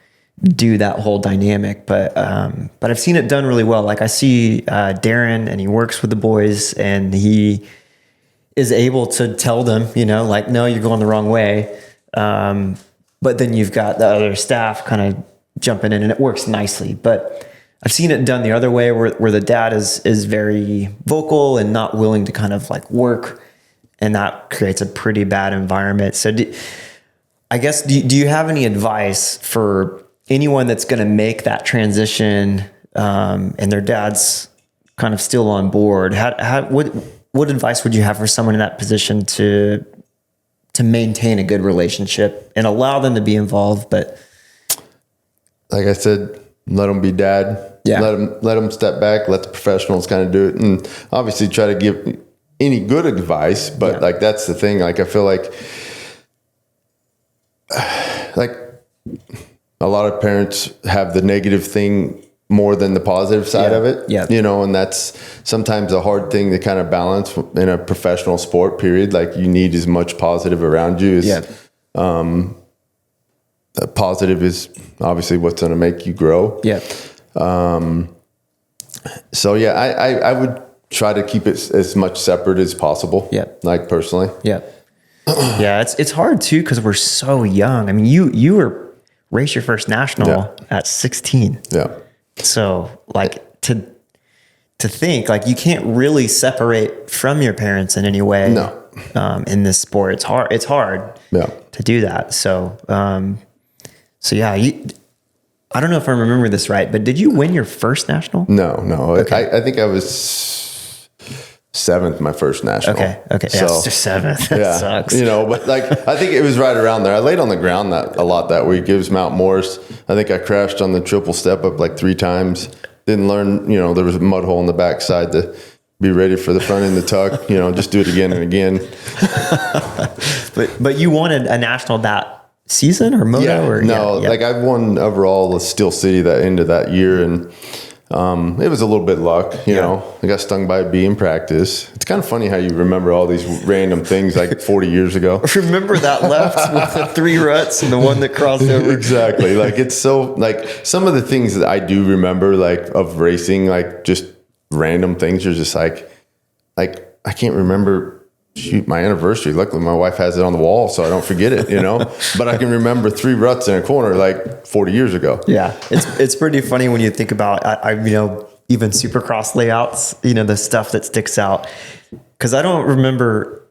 do that whole dynamic, but I've seen it done really well. Like I see, Darren and he works with the boys and he is able to tell them, like, no, you're going the wrong way. But then you've got the other staff kind of jumping in and it works nicely. But I've seen it done the other way where the dad is very vocal and not willing to kind of like work. And that creates a pretty bad environment. So do you have any advice for anyone that's going to make that transition and their dad's kind of still on board? What advice would you have for someone in that position to maintain a good relationship and allow them to be involved? But like I said, let them be dad. Yeah. Let them step back. Let the professionals kind of do it, and obviously try to give any good advice. But like that's the thing. Like I feel like a lot of parents have the negative thing more than the positive side of it. Yeah. And that's sometimes a hard thing to kind of balance in a professional sport, period. Like you need as much positive around you as positive is obviously what's going to make you grow. Yeah. So yeah, I would try to keep it as much separate as possible. Yeah. Like personally. Yeah. Yeah. It's hard too, cause we're so young. I mean, you were race your first national at 16. Yeah. So like to think like you can't really separate from your parents in any way. No. In this sport, it's hard to do that. So, yeah, I don't know if I remember this right, but did you win your first national? No. Okay. I think I was 7th my first national. Okay. So, Yeah, it's just 7th. That sucks. But like I think it was right around there. I laid on the ground a lot that week. It was Mount Morris. I think I crashed on the triple step up like 3 times. Didn't learn. There was a mud hole in the backside to be ready for the front end to tuck. Just do it again and again. But you won a national that season or moto? Yeah. Or no, like I won overall the Steel City that end of that year, and it was a little bit luck. You know, I got stung by a bee in practice. It's kind of funny how you remember all these random things like 40 years ago. Remember that left with the 3 ruts and the one that crossed over? Exactly. Like it's so like some of the things that I do remember like of racing, like just random things are just like I can't remember my anniversary. Luckily my wife has it on the wall so I don't forget it, but I can remember 3 ruts in a corner like 40 years ago. Yeah. It's pretty funny when you think about, even supercross layouts, the stuff that sticks out, because I don't remember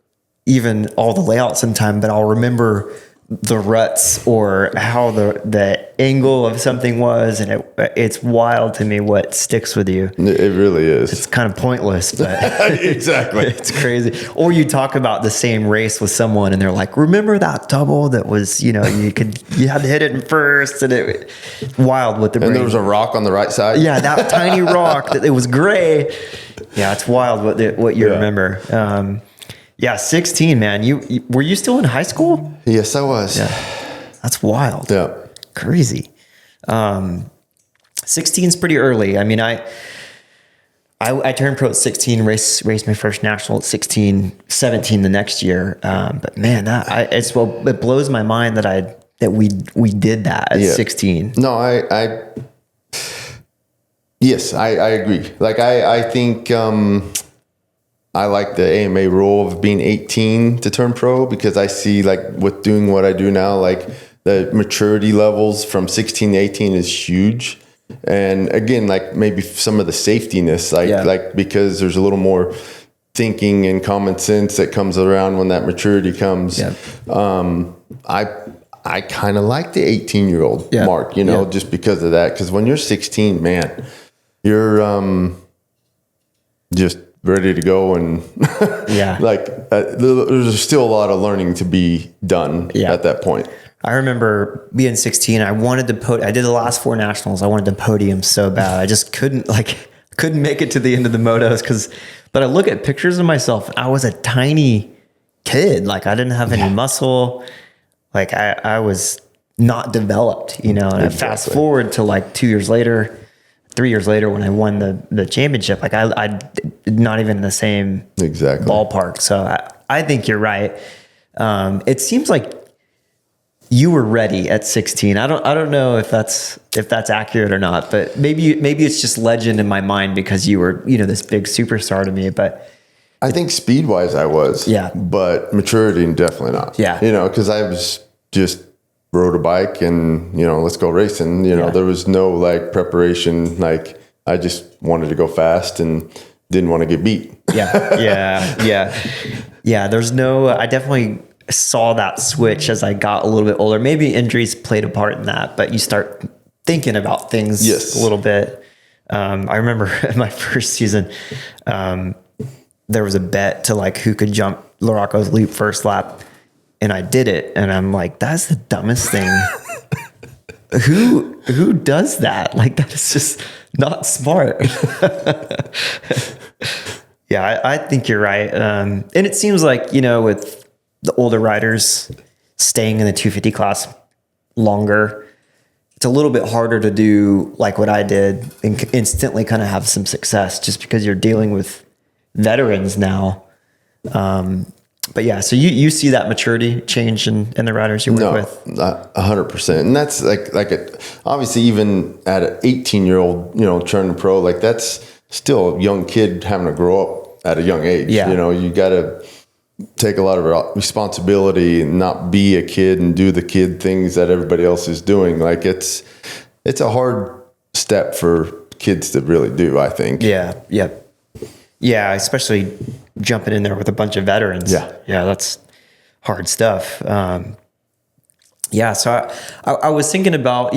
even all the layouts in time, but I'll remember the ruts or how the angle of something was, and it's wild to me what sticks with you. It really is. It's kind of pointless, but exactly. It's crazy. Or you talk about the same race with someone and they're like, remember that double that was, you had to hit it in first, and it wild with the brain. And there was a rock on the right side. Yeah, that tiny rock that it was gray. Yeah, it's wild what you remember. 16, man. Were you still in high school? Yes, I was. Yeah, that's wild. Yeah, crazy. 16 is pretty early. I mean, I turned pro at 16, raced my first national at 16, 17 the next year. But man, it blows my mind that we did that at 16. No, yes, I agree. Like I think. I like the AMA rule of being 18 to turn pro, because I see like with doing what I do now, like the maturity levels from 16 to 18 is huge. And again, like maybe some of the safetiness, like because there's a little more thinking and common sense that comes around when that maturity comes. Yeah. I kind of like the 18-year-old mark, just because of that. Because when you're 16, man, you're just ready to go, and there's still a lot of learning to be done at that point. I remember being 16. I wanted to I did the last 4 nationals. I wanted to podium so bad. I just couldn't make it to the end of the motos but I look at pictures of myself. I was a tiny kid. Like I didn't have any muscle. Like I was not developed, and I fast forward to like 2 years later, 3 years later when I won the championship, like I not even in the same ballpark. So I think you're right. It seems like you were ready at 16. I don't know if that's accurate or not, but maybe it's just legend in my mind because you were, this big superstar to me, but I think speed wise I was, but maturity definitely not. Yeah. Cause I was just rode a bike and, let's go racing. There was no like preparation. Like I just wanted to go fast and didn't want to get beat. Yeah. There's no, I definitely saw that switch as I got a little bit older. Maybe injuries played a part in that, but you start thinking about things a little bit. I remember my first season, there was a bet to like who could jump Laraco's leap first lap. And I did it, and I'm like, that's the dumbest thing. Who does that? Like, that is just not smart. I think you're right. And it seems like, with the older riders staying in the 250 class longer, it's a little bit harder to do like what I did and instantly kind of have some success just because you're dealing with veterans now. But yeah, so you see that maturity change in the riders you work with? 100%. And that's obviously even at an 18-year-old, turning pro, that's still a young kid having to grow up at a young age. Yeah. You gotta take a lot of responsibility and not be a kid and do the kid things that everybody else is doing. Like it's a hard step for kids to really do, I think. Yeah, especially jumping in there with a bunch of veterans. Yeah, that's hard stuff. So I was thinking about,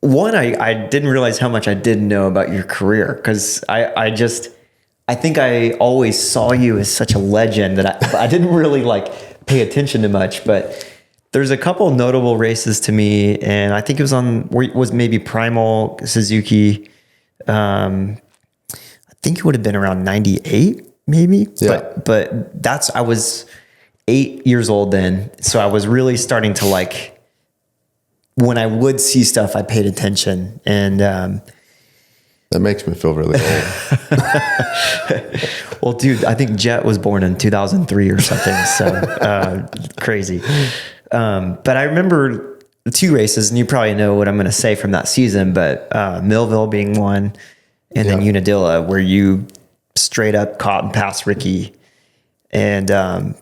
one, I didn't realize how much I didn't know about your career, because I think I always saw you as such a legend that I didn't really like pay attention to much. But there's a couple notable races to me, and I think it was maybe Primal Suzuki. I think it would have been around 98, maybe. Yeah. But I was 8 years old then. So I was really starting to like, when I would see stuff, I paid attention. And, that makes me feel really old. Well, dude, I think Jet was born in 2003 or something. So, crazy. But I remember 2 races, and you probably know what I'm going to say from that season, but, Millville being one. And then Unadilla, where you straight up caught and passed Ricky. And,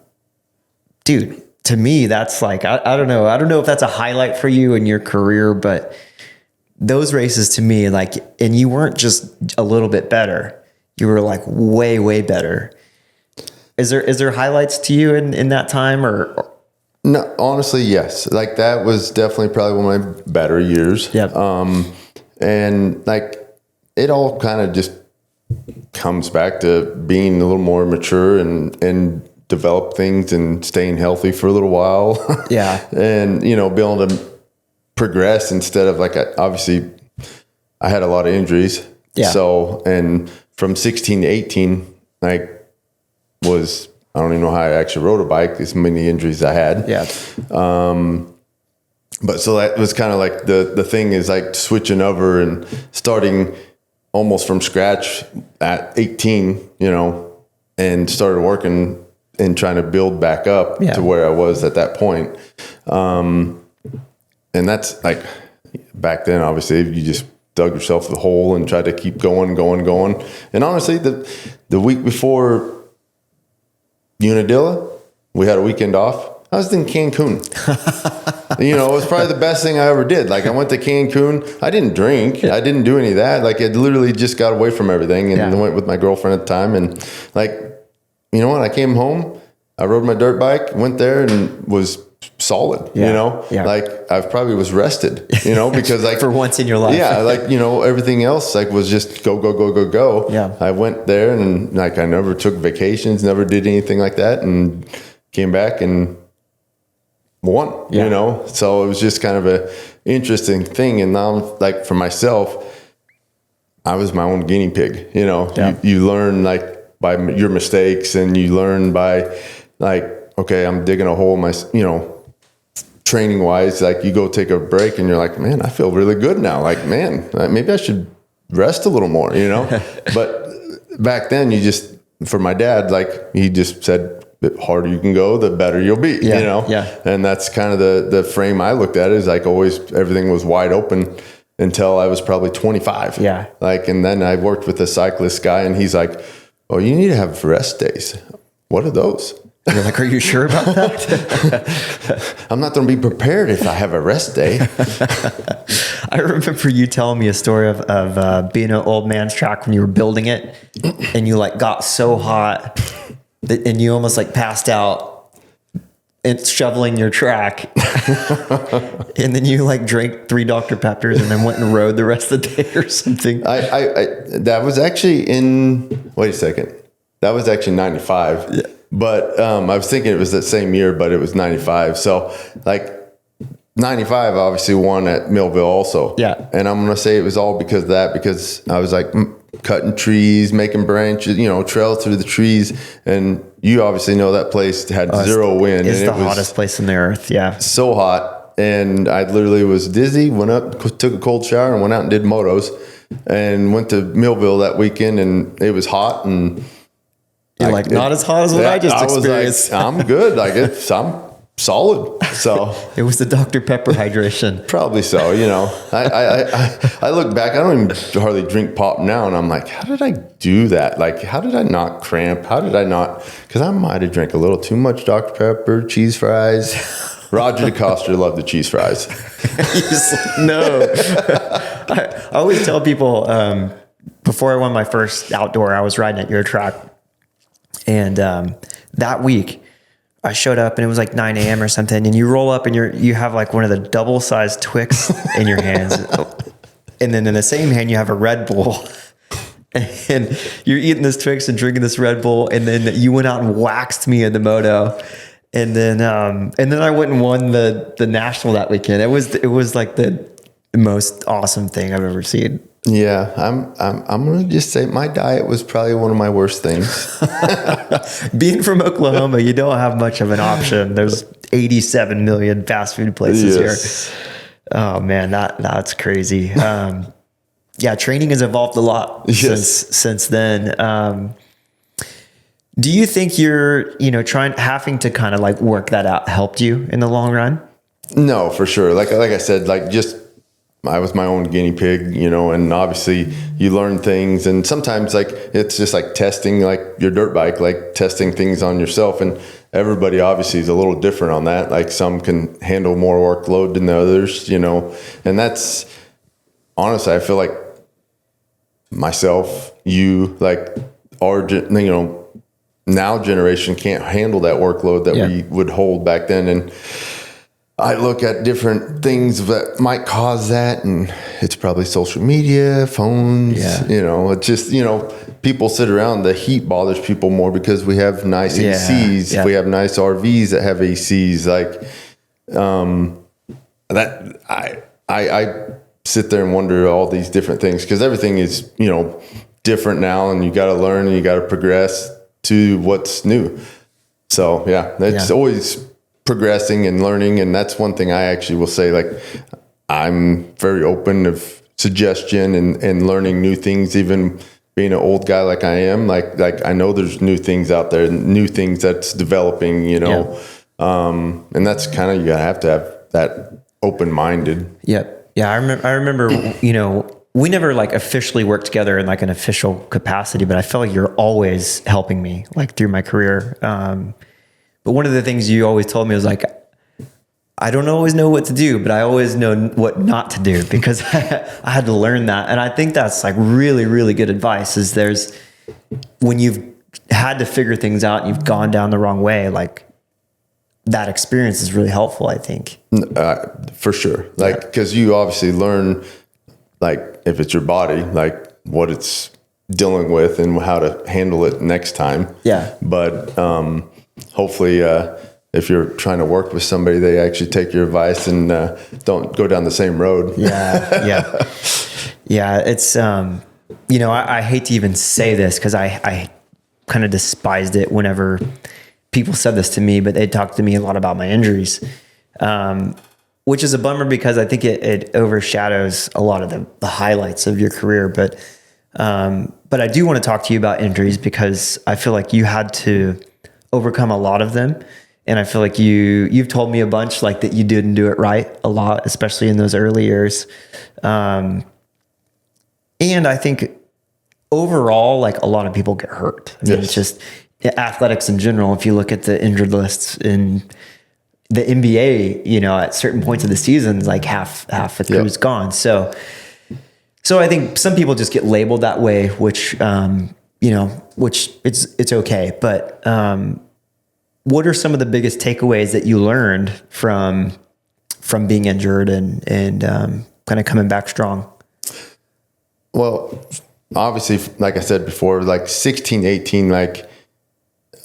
dude, to me, that's like, I don't know. I don't know if that's a highlight for you in your career, but those races to me, like, and you weren't just a little bit better. You were like way, way better. Is there highlights to you in that time, or? No, honestly, yes. Like that was definitely probably one of my better years. Yeah. And like, it all kind of just comes back to being a little more mature and develop things and staying healthy for a little while. Yeah. And, be able to progress instead of like, obviously I had a lot of injuries. Yeah. So, and from 16 to 18, I don't even know how I actually rode a bike, as many injuries I had. Yeah. But so that was kind of like the thing is like switching over and starting almost from scratch at 18, and started working and trying to build back up to where I was at that point. And that's like back then, obviously you just dug yourself the hole and tried to keep going. And honestly, the week before Unadilla, we had a weekend off. I was in Cancun. It was probably the best thing I ever did. Like I went to Cancun. I didn't drink. I didn't do any of that. Like I literally just got away from everything and went with my girlfriend at the time. And like, you know what? I came home. I rode my dirt bike, went there and was solid, like I probably was rested, because like for once in your life. Like, everything else like was just go. Yeah. I went there and like, I never took vacations, never did anything like that, and came back and won, so it was just kind of a interesting thing. And now like for myself, I was my own guinea pig, you learn like by your mistakes, and you learn by like, okay, I'm digging a hole in my, training wise, like you go take a break and you're like, man, I feel really good now. Like, man, maybe I should rest a little more, but back then for my dad, like he just said, the harder you can go, the better you'll be, And that's kind of the frame I looked at, is like always everything was wide open until I was probably 25. Yeah. Like, and then I worked with a cyclist guy and he's like, oh, you need to have rest days. What are those? You're like, are you sure about that? I'm not going to be prepared if I have a rest day. I remember you telling me a story of being an old man's track when you were building it, and you like got so hot and you almost like passed out and shoveling your track. And then you like drank 3 Dr. Peppers and then went and rode the rest of the day or something. That was actually wait a second. That was actually 95. Yeah. But I was thinking it was that same year, but it was 95. So like 95 obviously won at Millville also. Yeah. And I'm going to say it was all because of that, because I was like cutting trees, making branches, trails through the trees. And you obviously know that place had zero wind. It's the hottest place on the earth. Yeah. So hot. And I literally was dizzy, went up, took a cold shower and went out and did motos, and went to Millville that weekend, and it was hot. And you're like, not as hot as what I just experienced. Was like, I'm good. Like solid. So It was the Dr. Pepper hydration. probably so, you know. I look back, I don't even hardly drink pop now, and I'm like, how did I do that? Like, how did I not cramp? How did I not? Because I might have drank a little too much Dr. Pepper, cheese fries. Roger DeCoster loved the cheese fries. He's like, no. I always tell people, before I won my first outdoor, I was riding at your track. And that week, I showed up and it was like 9 a.m. or something. And you roll up and you have like one of the double-sized Twix in your hands. And then in the same hand, you have a Red Bull. And you're eating this Twix and drinking this Red Bull. And then you went out and waxed me in the moto. And then I went and won the national that weekend. It was like the most awesome thing I've ever seen. Yeah, I'm gonna just say my diet was probably one of my worst things. Being from Oklahoma, you don't have much of an option. There's 87 million fast food places here. Oh man, that's crazy. Yeah, training has evolved a lot since then. Do you think you're, having to kind of like work that out helped you in the long run? No, for sure. Like I said, like just I was my own guinea pig, and obviously you learn things, and sometimes like it's just like testing like your dirt bike, like testing things on yourself, and everybody obviously is a little different on that. Like some can handle more workload than the others, and that's honestly, I feel like myself, you, like our, now generation can't handle that workload that we would hold back then. And I look at different things that might cause that, and it's probably social media, phones, it's just, people sit around, the heat bothers people more because we have nice ACs. We have nice RVs that have ACs. Like, that I sit there and wonder all these different things, because everything is, different now, and you got to learn and you got to progress to what's new. So it's always progressing and learning. And that's one thing I actually will say, like, I'm very open of suggestion and learning new things, even being an old guy like I am. Like I know there's new things out there, new things that's developing, and that's kind of, you have to have that open-minded. Yep. Yeah. I remember, we never like officially worked together in like an official capacity, but I feel like you're always helping me like through my career. But one of the things you always told me was like, I don't always know what to do, but I always know what not to do, because I had to learn that. And I think that's like really, really good advice. Is when you've had to figure things out and you've gone down the wrong way, like that experience is really helpful, I think. For sure. Like, because you obviously learn, like, if it's your body, like what it's dealing with and how to handle it next time. Yeah. But hopefully, if you're trying to work with somebody, they actually take your advice and don't go down the same road. Yeah. It's, I hate to even say this, because I kind of despised it whenever people said this to me, but they talked to me a lot about my injuries. Which is a bummer, because I think it overshadows a lot of the highlights of your career. But I do want to talk to you about injuries, because I feel like you had to overcome a lot of them. And I feel like you've told me a bunch, like, that you didn't do it right a lot, especially in those early years. And I think overall, like, a lot of people get hurt. I mean, it's just athletics in general. If you look at the injured lists in the NBA, at certain points of the season, like half the crew's gone. So I think some people just get labeled that way, which it's okay. But what are some of the biggest takeaways that you learned from being injured and kind of coming back strong? Well, obviously, like I said before, like 16, 18,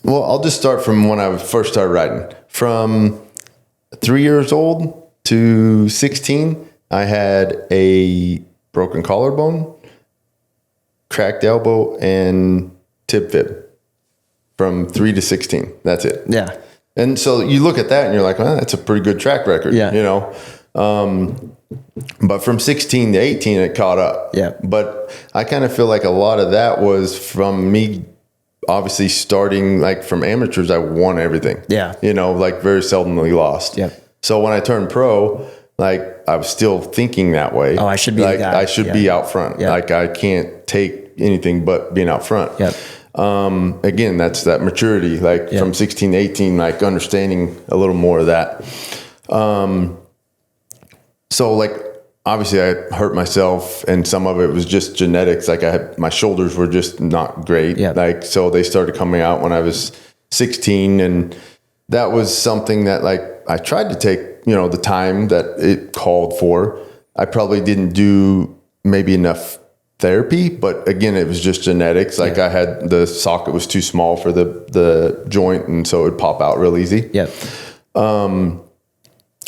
I'll just start from when I first started riding. From 3 years old to 16, I had a broken collarbone, cracked elbow, and tib fib. From 3 to 16, that's it. Yeah. And so you look at that and you're like, well, that's a pretty good track record. Yeah. But from 16 to 18, it caught up. Yeah. But I kind of feel like a lot of that was from me obviously starting like from amateurs, I won everything. Yeah. You know, like very seldomly lost. Yeah. So when I turned pro, like I was still thinking that way. Oh, I should be like the guy. I should be out front. Yeah. Like I can't take anything but being out front. Yep. Again, that's that maturity, like from 16 to 18, like understanding a little more of that. So like, obviously I hurt myself and some of it was just genetics. Like my shoulders were just not great. Yep. Like, so they started coming out when I was 16, and that was something that like I tried to take, you know, the time that it called for. I probably didn't do maybe enough therapy, but again, it was just genetics. Like I had the socket was too small for the joint, and so it would pop out real easy. Yep.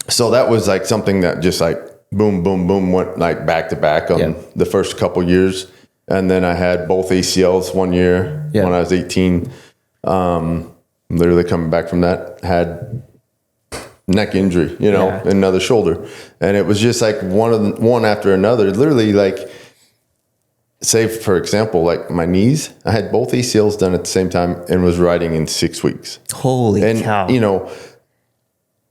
So that was like something that just like boom, boom, boom, went like back to back on the first couple years. And then I had both ACLs 1 year when I was 18. Literally coming back from that, had neck injury, you know, and another shoulder. And it was just like one after another, literally like, say for example, like my knees, I had both ACLs done at the same time and was riding in 6 weeks. Holy cow. You know,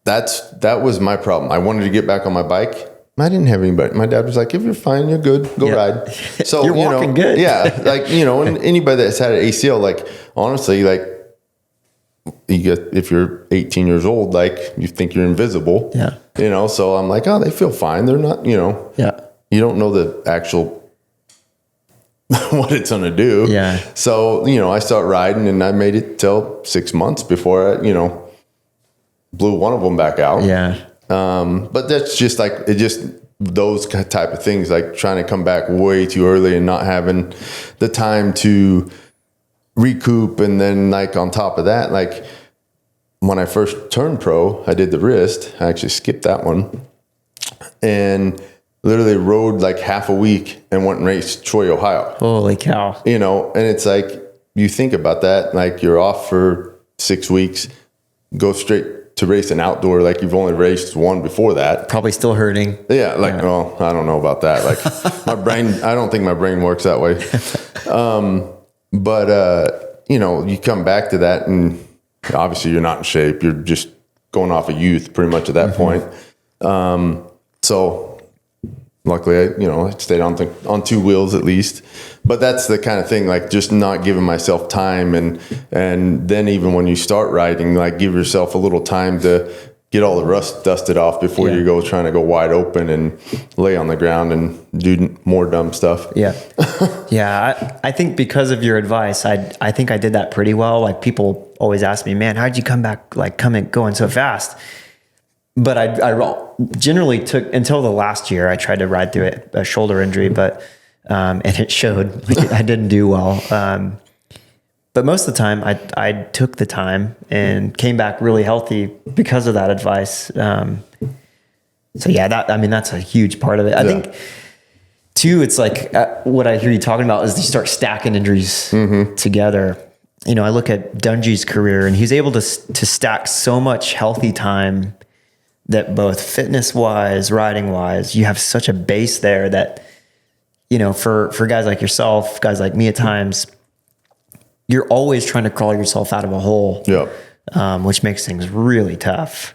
that was my problem. I wanted to get back on my bike. I didn't have anybody. My dad was like, if you're fine, you're good, go ride. So you're walking good. Yeah. Like, you know, and anybody that's had an ACL, like honestly, like if you're 18 years old, like you think you're invisible, you know? So I'm like, oh, they feel fine. They're not, you know, you don't know the actual, what it's going to do. Yeah. So, you know, I start riding and I made it till 6 months before I, you know, blew one of them back out. Yeah. But that's just like, it just, those type of things, like trying to come back way too early and not having the time to recoup. And then like on top of that, like when I first turned pro, I did the wrist. I actually skipped that one and literally rode like half a week and went and raced Troy, Ohio. Holy cow. You know, and it's like, you think about that, like you're off for 6 weeks, go straight to race an outdoor, like you've only raced one before that. Probably still hurting. Yeah, like, well, I don't know about that. Like my brain, I don't think my brain works that way. But you know, you come back to that and obviously you're not in shape. You're just going off of youth pretty much at that point. So luckily, I stayed on two wheels at least. But that's the kind of thing, like just not giving myself time. And then even when you start riding, like give yourself a little time to get all the rust dusted off before you go trying to go wide open and lay on the ground and do more dumb stuff. Yeah. Yeah. I think because of your advice, I think I did that pretty well. Like people always ask me, man, how'd you come back, like going so fast? But I generally took, until the last year, I tried to ride through a shoulder injury, but and it showed. Like I didn't do well. But most of the time, I took the time and came back really healthy because of that advice. So yeah, that's a huge part of it. I think too, it's like what I hear you talking about is you start stacking injuries together. You know, I look at Dungy's career and he's able to stack so much healthy time that both fitness wise, riding wise, you have such a base there that, you know, for guys like yourself, guys like me at times, you're always trying to crawl yourself out of a hole, which makes things really tough.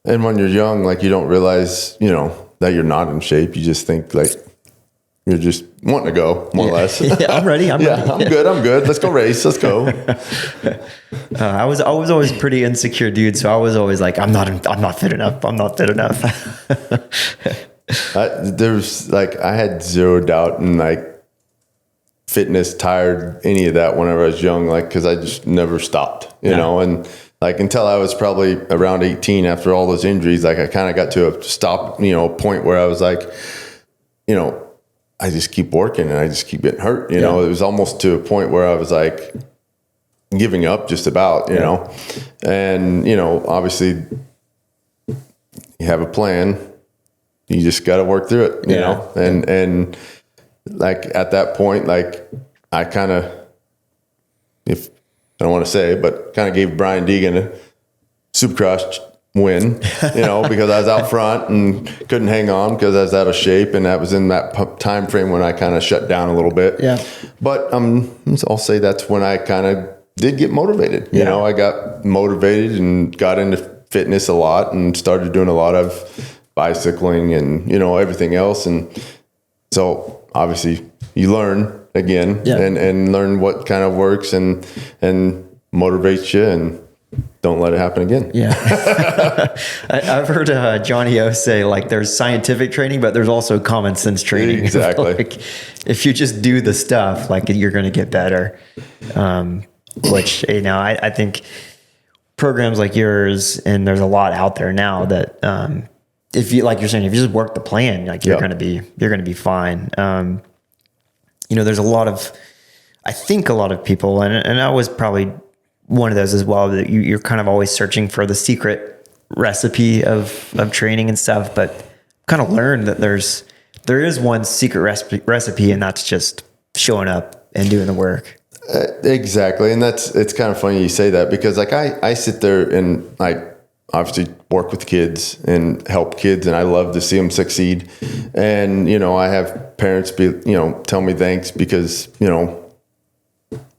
And when you're young, like you don't realize, you know, that you're not in shape. You just think like you're just wanting to go more or less. I'm ready. I'm good. Let's go race. Let's go. I was always pretty insecure dude. So I was always like, I'm not fit enough. I'm not fit enough. There's like, I had zero doubt in like fitness, tired, any of that whenever I was young, like, cause I just never stopped, you know, and like until I was probably around 18 after all those injuries, like I kind of got to a stop, you know, point where I was like, you know, I just keep working and I just keep getting hurt. You know, it was almost to a point where I was like giving up just about, you know, and, you know, obviously you have a plan, you just got to work through it, you know, and like at that point, like I kind of, if I don't want to say, but kind of gave Brian Deegan a Supercross win, because I was out front and couldn't hang on because I was out of shape, and that was in that time frame when I kind of shut down a little bit. Yeah. But I'll say that's when I kind of did get motivated. You know, I got motivated and got into fitness a lot and started doing a lot of bicycling and, everything else. And so obviously you learn again and learn what kind of works and motivates you, and don't let it happen again. Yeah. I've heard Johnny O say, like, there's scientific training, but there's also common sense training. Exactly. Like, if you just do the stuff, like, you're going to get better. Which, I think programs like yours, and there's a lot out there now that, if you, like you're saying, if you just work the plan, like, you're going to be fine. There's I think a lot of people, and I was probably one of those as well, that you're kind of always searching for the secret recipe of training and stuff, but kind of learned that there is one secret recipe, and that's just showing up and doing the work. Exactly. And it's kind of funny you say that, because like I sit there and I obviously work with kids and help kids, and I love to see them succeed. And, I have parents tell me thanks because,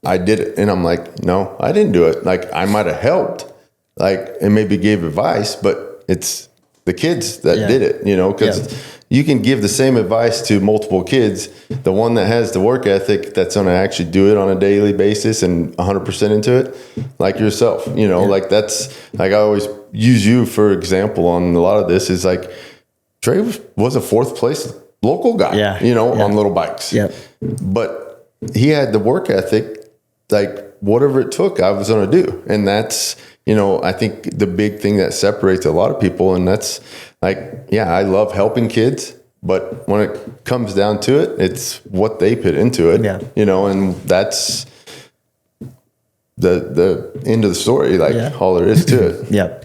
I did it. And I'm like, no, I didn't do it. Like, I might've helped, like, and maybe gave advice, but it's the kids that did it, because you can give the same advice to multiple kids. The one that has the work ethic, that's going to actually do it on a daily basis and 100% into it, like yourself, like that's like, I always use you for example on a lot of this, is like Trey was a 4th place local guy, on little bikes, but he had the work ethic, like whatever it took, I was going to do. And that's, I think the big thing that separates a lot of people, and that's like, I love helping kids, but when it comes down to it, it's what they put into it, and that's the end of the story, like all there is to it. Yeah.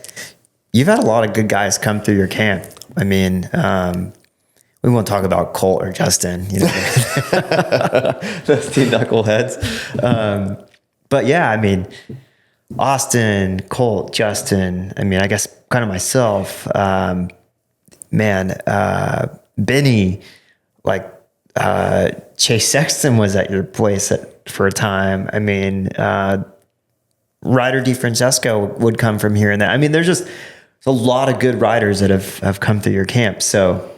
You've had a lot of good guys come through your camp. I mean, we won't talk about Colt or Justin, those 2 knuckleheads. But yeah, I mean, Austin, Colt, Justin, I mean, I guess kind of myself, Benny, like, Chase Sexton was at your place for a time. I mean, Ryder DiFrancesco would come from here and there. I mean, there's a lot of good riders that have come through your camp. So,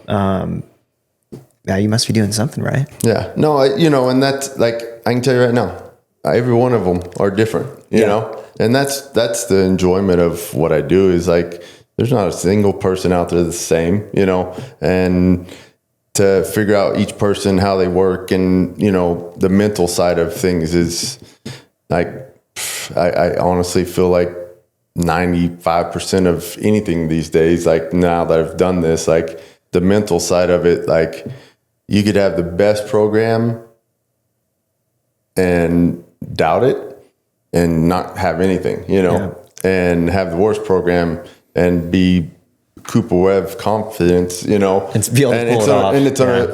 you must be doing something right. Yeah, no, and that's like, I can tell you right now, every one of them are different, you know, and that's the enjoyment of what I do, is like, there's not a single person out there the same, and to figure out each person, how they work, and, the mental side of things is like, I honestly feel like 95% of anything these days, like now that I've done this, like the mental side of it, like you could have the best program and doubt it and not have anything, and have the worst program and be Cooper Webb confidence, It's be able to pull it off.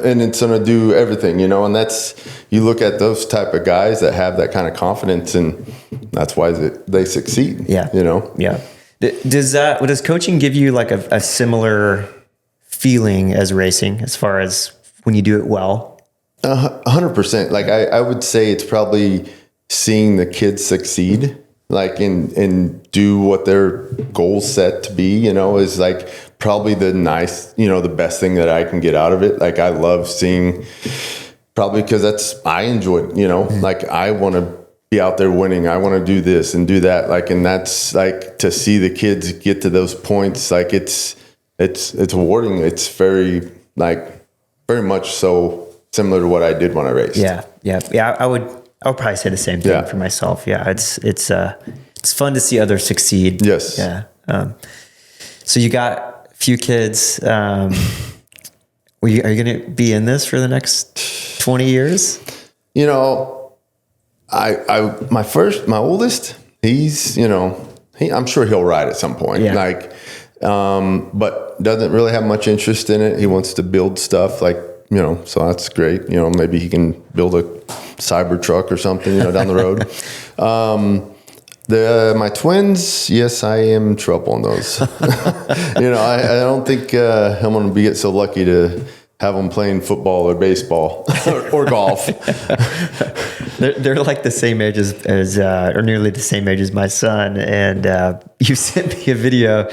And it's gonna do everything, and that's, you look at those type of guys that have that kind of confidence, and that's why they succeed. Yeah. Yeah. Does coaching give you like a similar feeling as racing, as far as when you do it well? 100%. Like I would say it's probably seeing the kids succeed, like and do what their goals set to be, is like probably the best thing that I can get out of it. Like I love seeing, probably because I enjoy it, like I want to be out there winning. I want to do this and do that. Like, and that's like, to see the kids get to those points, like it's rewarding. It's very much so similar to what I did when I raced. Yeah. I would probably say the same thing for myself. Yeah. It's fun to see others succeed. Yes. Yeah. So you got a few kids. Are you going to be in this for the next 20 years? My oldest, he's, I'm sure he'll ride at some point. Yeah. But doesn't really have much interest in it. He wants to build stuff, so that's great. Maybe he can build a cyber truck or something, down the road. My twins, yes, I am trouble on those. I don't think I'm going to get so lucky to have them playing football or baseball or golf. They're like the same age as or nearly the same age as my son. And you sent me a video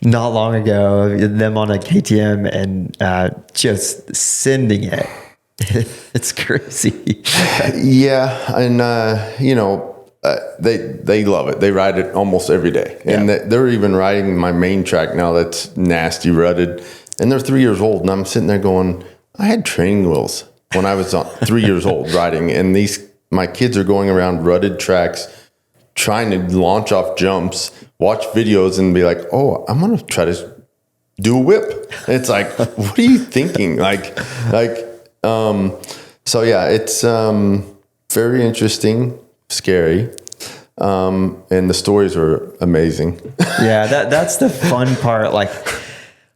not long ago of them on a KTM and just sending it. It's crazy. Yeah, and they love it. They ride it almost every day, and they're even riding my main track now. That's nasty rutted, and they're 3 years old. And I'm sitting there going, I had training wheels when I was 3 years old riding, and my kids are going around rutted tracks, trying to launch off jumps, watch videos, and be like, oh, I'm gonna try to do a whip. And it's like, what are you thinking? So yeah, it's very interesting, scary, and the stories are amazing. Yeah, that's the fun part. Like,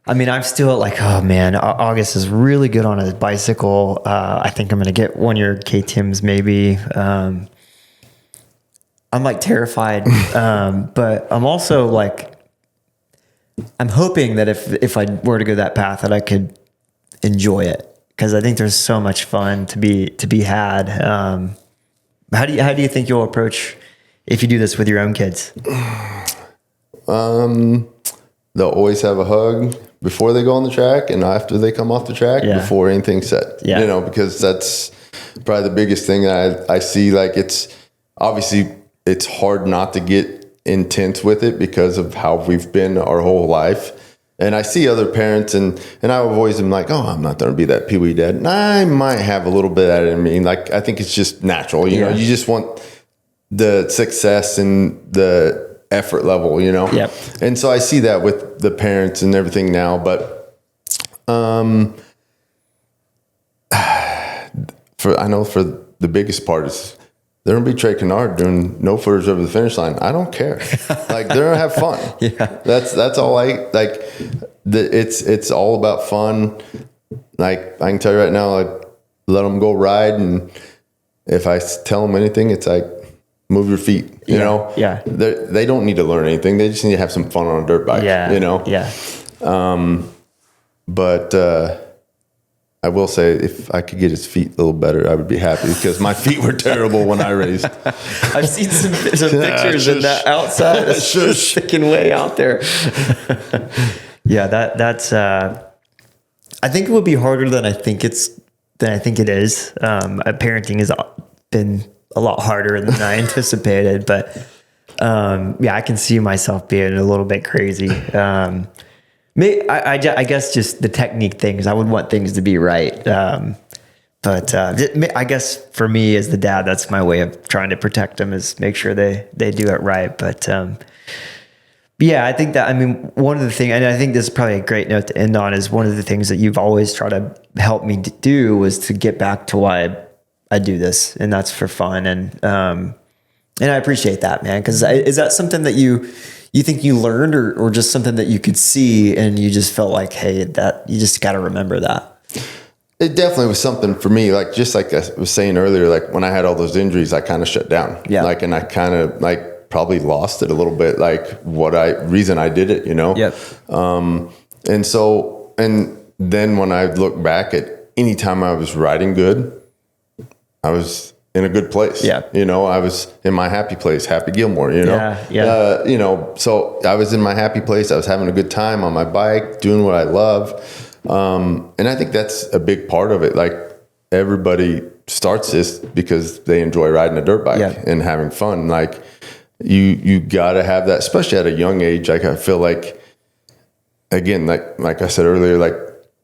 I mean, I'm still like, oh man, August is really good on a bicycle. I think I'm gonna get one of your KTMs maybe. I'm like terrified, but I'm also like, I'm hoping that if I were to go that path, that I could enjoy it. Because I think there's so much fun to be had. How do you think you'll approach if you do this with your own kids? They'll always have a hug before they go on the track and after they come off the track, before anything's said. Yeah. Because that's probably the biggest thing that I see. Like, it's obviously it's hard not to get intense with it because of how we've been our whole life. And I see other parents, and I've always been like, oh, I'm not going to be that pee-wee dad. And I might have a little bit of that in me. Like, I think it's just natural. You know, you just want the success and the effort level, Yep. And so I see that with the parents and everything now. But I know for the biggest part is they're going to be Trey Kennard doing no footers over the finish line. I don't care. Like, they're going to have fun. That's all it's all about fun. Like, I can tell you right now, like, let them go ride. And if I tell them anything, it's like, move your feet, you know? Yeah. They don't need to learn anything. They just need to have some fun on a dirt bike, Yeah. But I will say, if I could get his feet a little better, I would be happy, because my feet were terrible when I raced. I've seen some pictures in that outside. It's just sticking way out there. Yeah, that's. I think it would be harder than I think it is. Parenting has been a lot harder than I anticipated, but I can see myself being a little bit crazy. I guess just the technique things. I would want things to be right. But I guess for me as the dad, that's my way of trying to protect them, is make sure they do it right. But I think that, one of the things, and I think this is probably a great note to end on, is one of the things that you've always tried to help me to do was to get back to why I do this, and that's for fun. And I appreciate that, man. Because is that something that you think you learned, or just something that you could see and you just felt like, hey, that you just got to remember that? It definitely was something for me. Like, just like I was saying earlier, like when I had all those injuries, I kind of shut down. Yeah. Like, and I kind of probably lost it a little bit, like reason I did it, Yep. And then when I look back at any time I was riding good, I was in a good place. Yeah. I was in my happy place, Happy Gilmore, Yeah. So I was in my happy place. I was having a good time on my bike, doing what I love. And I think that's a big part of it. Like, everybody starts this because they enjoy riding a dirt bike and having fun. Like, you gotta have that, especially at a young age. Like, I feel like, again, like I said earlier, like,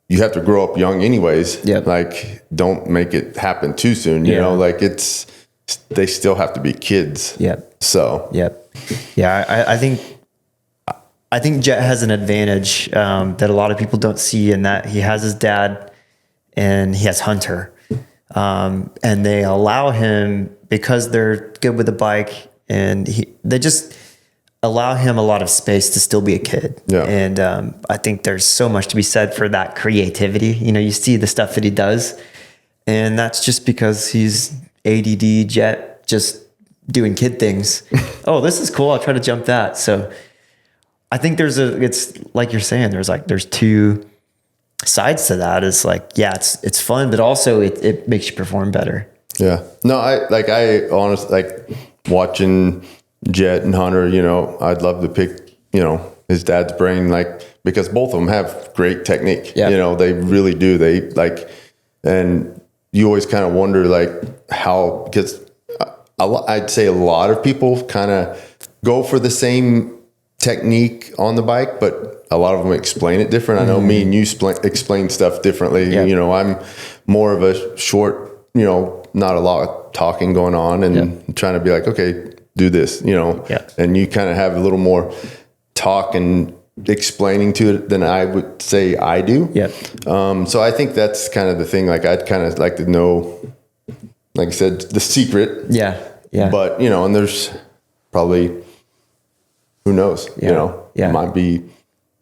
you have to grow up young anyways. Yep. Like, don't make it happen too soon. You know, like, they still have to be kids. Yep. So. Yep. Yeah. I think Jet has an advantage that a lot of people don't see, in that he has his dad and he has Hunter. And they allow him, because they're good with the bike, and they just allow him a lot of space to still be a kid. Yeah. And I think there's so much to be said for that creativity. You see the stuff that he does, and that's just because he's ADD. Jet just doing kid things. Oh, this is cool. I'll try to jump that. So I think it's like you're saying, there's two sides to that. It's like, yeah, it's fun, but also it makes you perform better. Yeah. No, I honestly, like watching Jet and Hunter, you know, I'd love to pick, you know, his dad's brain, like, because both of them have great technique. Yeah. You know, they really do. They like, and you always kind of wonder like how, because I'd say a lot of people kind of go for the same technique on the bike, but a lot of them explain it different. I know me and you explain stuff differently. Yeah. You know, I'm more of a short, you know, not a lot of talking going on and trying to be like, okay, do this, you know, and you kind of have a little more talk and explaining to it than I would say I do. Yeah. So I think that's kind of the thing. Like, I'd kind of like to know, like I said, the secret. Yeah. Yeah. But, you know, and there's probably, who knows, you know, it might be,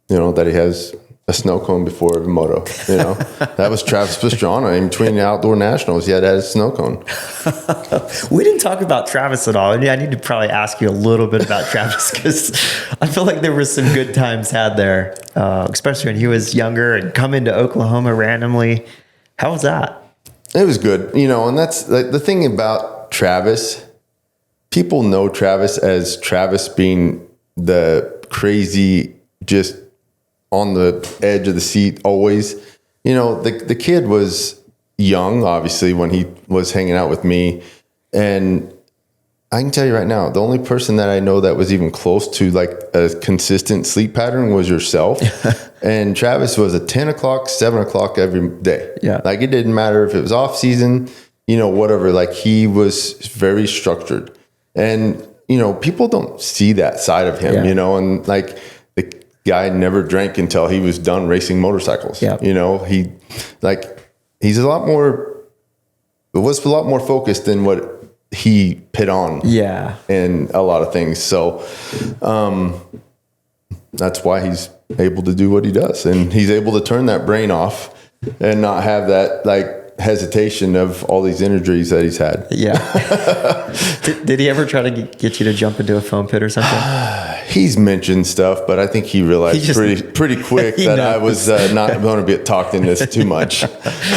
you know, that he has a snow cone before every moto, you know. That was Travis Pastrana in between the outdoor nationals. He had a snow cone. We didn't talk about Travis at all. I need to probably ask you a little bit about Travis, because I feel like there was some good times had there, especially when he was younger and coming to Oklahoma randomly. How was that? It was good, you know, and that's like the thing about Travis. People know Travis as Travis being the crazy, just on the edge of the seat always. You know, the kid was young, obviously, when he was hanging out with me. And I can tell you right now, the only person that I know that was even close to like a consistent sleep pattern was yourself. And Travis was at 10 o'clock, 7 o'clock every day. Yeah. Like, it didn't matter if it was off season, you know, whatever. Like, he was very structured. And, you know, people don't see that side of him, you know, and like, the guy never drank until he was done racing motorcycles. Yeah. You know, he's a lot more focused than what he put on. Yeah. In a lot of things. So, that's why he's able to do what he does. And he's able to turn that brain off and not have that like hesitation of all these injuries that he's had. Yeah. Did he ever try to get you to jump into a foam pit or something? He's mentioned stuff, but I think he realized pretty quick that I was not going to get talked in this too much.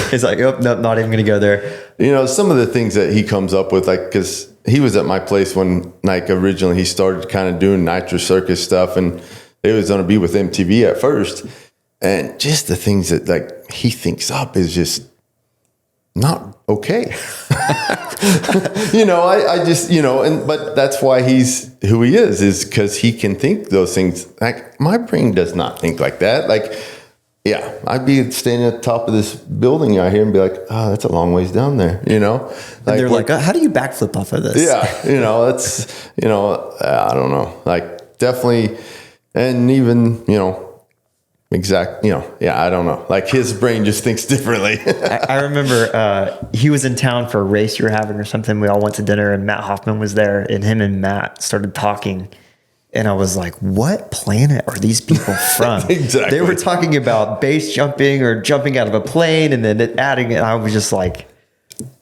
He's like, oh, no, not even going to go there. You know, some of the things that he comes up with, like, because he was at my place when, like, originally he started kind of doing Nitro Circus stuff, and it was going to be with MTV at first. And just the things that, like, he thinks up is just not okay. You know, I just, you know, but that's why he's who he is because he can think those things. Like, my brain does not think like that. Like, yeah, I'd be standing at the top of this building out here and be like, oh, that's a long ways down there, you know? Like, and they're like, how do you backflip off of this? Yeah, you know, that's, you know, I don't know. Like, definitely, and even, you know, you know, yeah, I don't know. Like, his brain just thinks differently. I remember he was in town for a race you were having or something. We all went to dinner and Matt Hoffman was there, and him and Matt started talking. And I was like, what planet are these people from? Exactly. They were talking about base jumping or jumping out of a plane and then adding it. I was just like,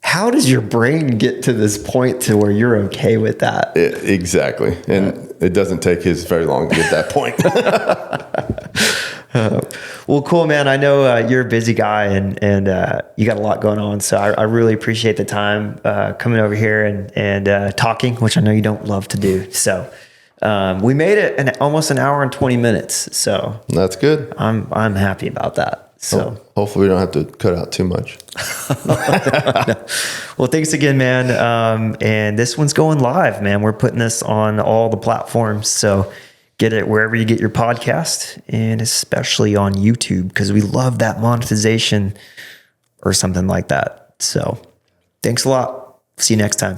how does your brain get to this point to where you're okay with that? Exactly. And it doesn't take his very long to get that point. Well, cool, man. I know you're a busy guy and you got a lot going on. So I really appreciate the time coming over here and talking, which I know you don't love to do. So we made it almost an hour and 20 minutes. So that's good. I'm happy about that. So hopefully we don't have to cut out too much. No. Well, thanks again, man. And this one's going live, man. We're putting this on all the platforms. So get it wherever you get your podcast, and especially on YouTube, because we love that monetization or something like that. So thanks a lot. See you next time.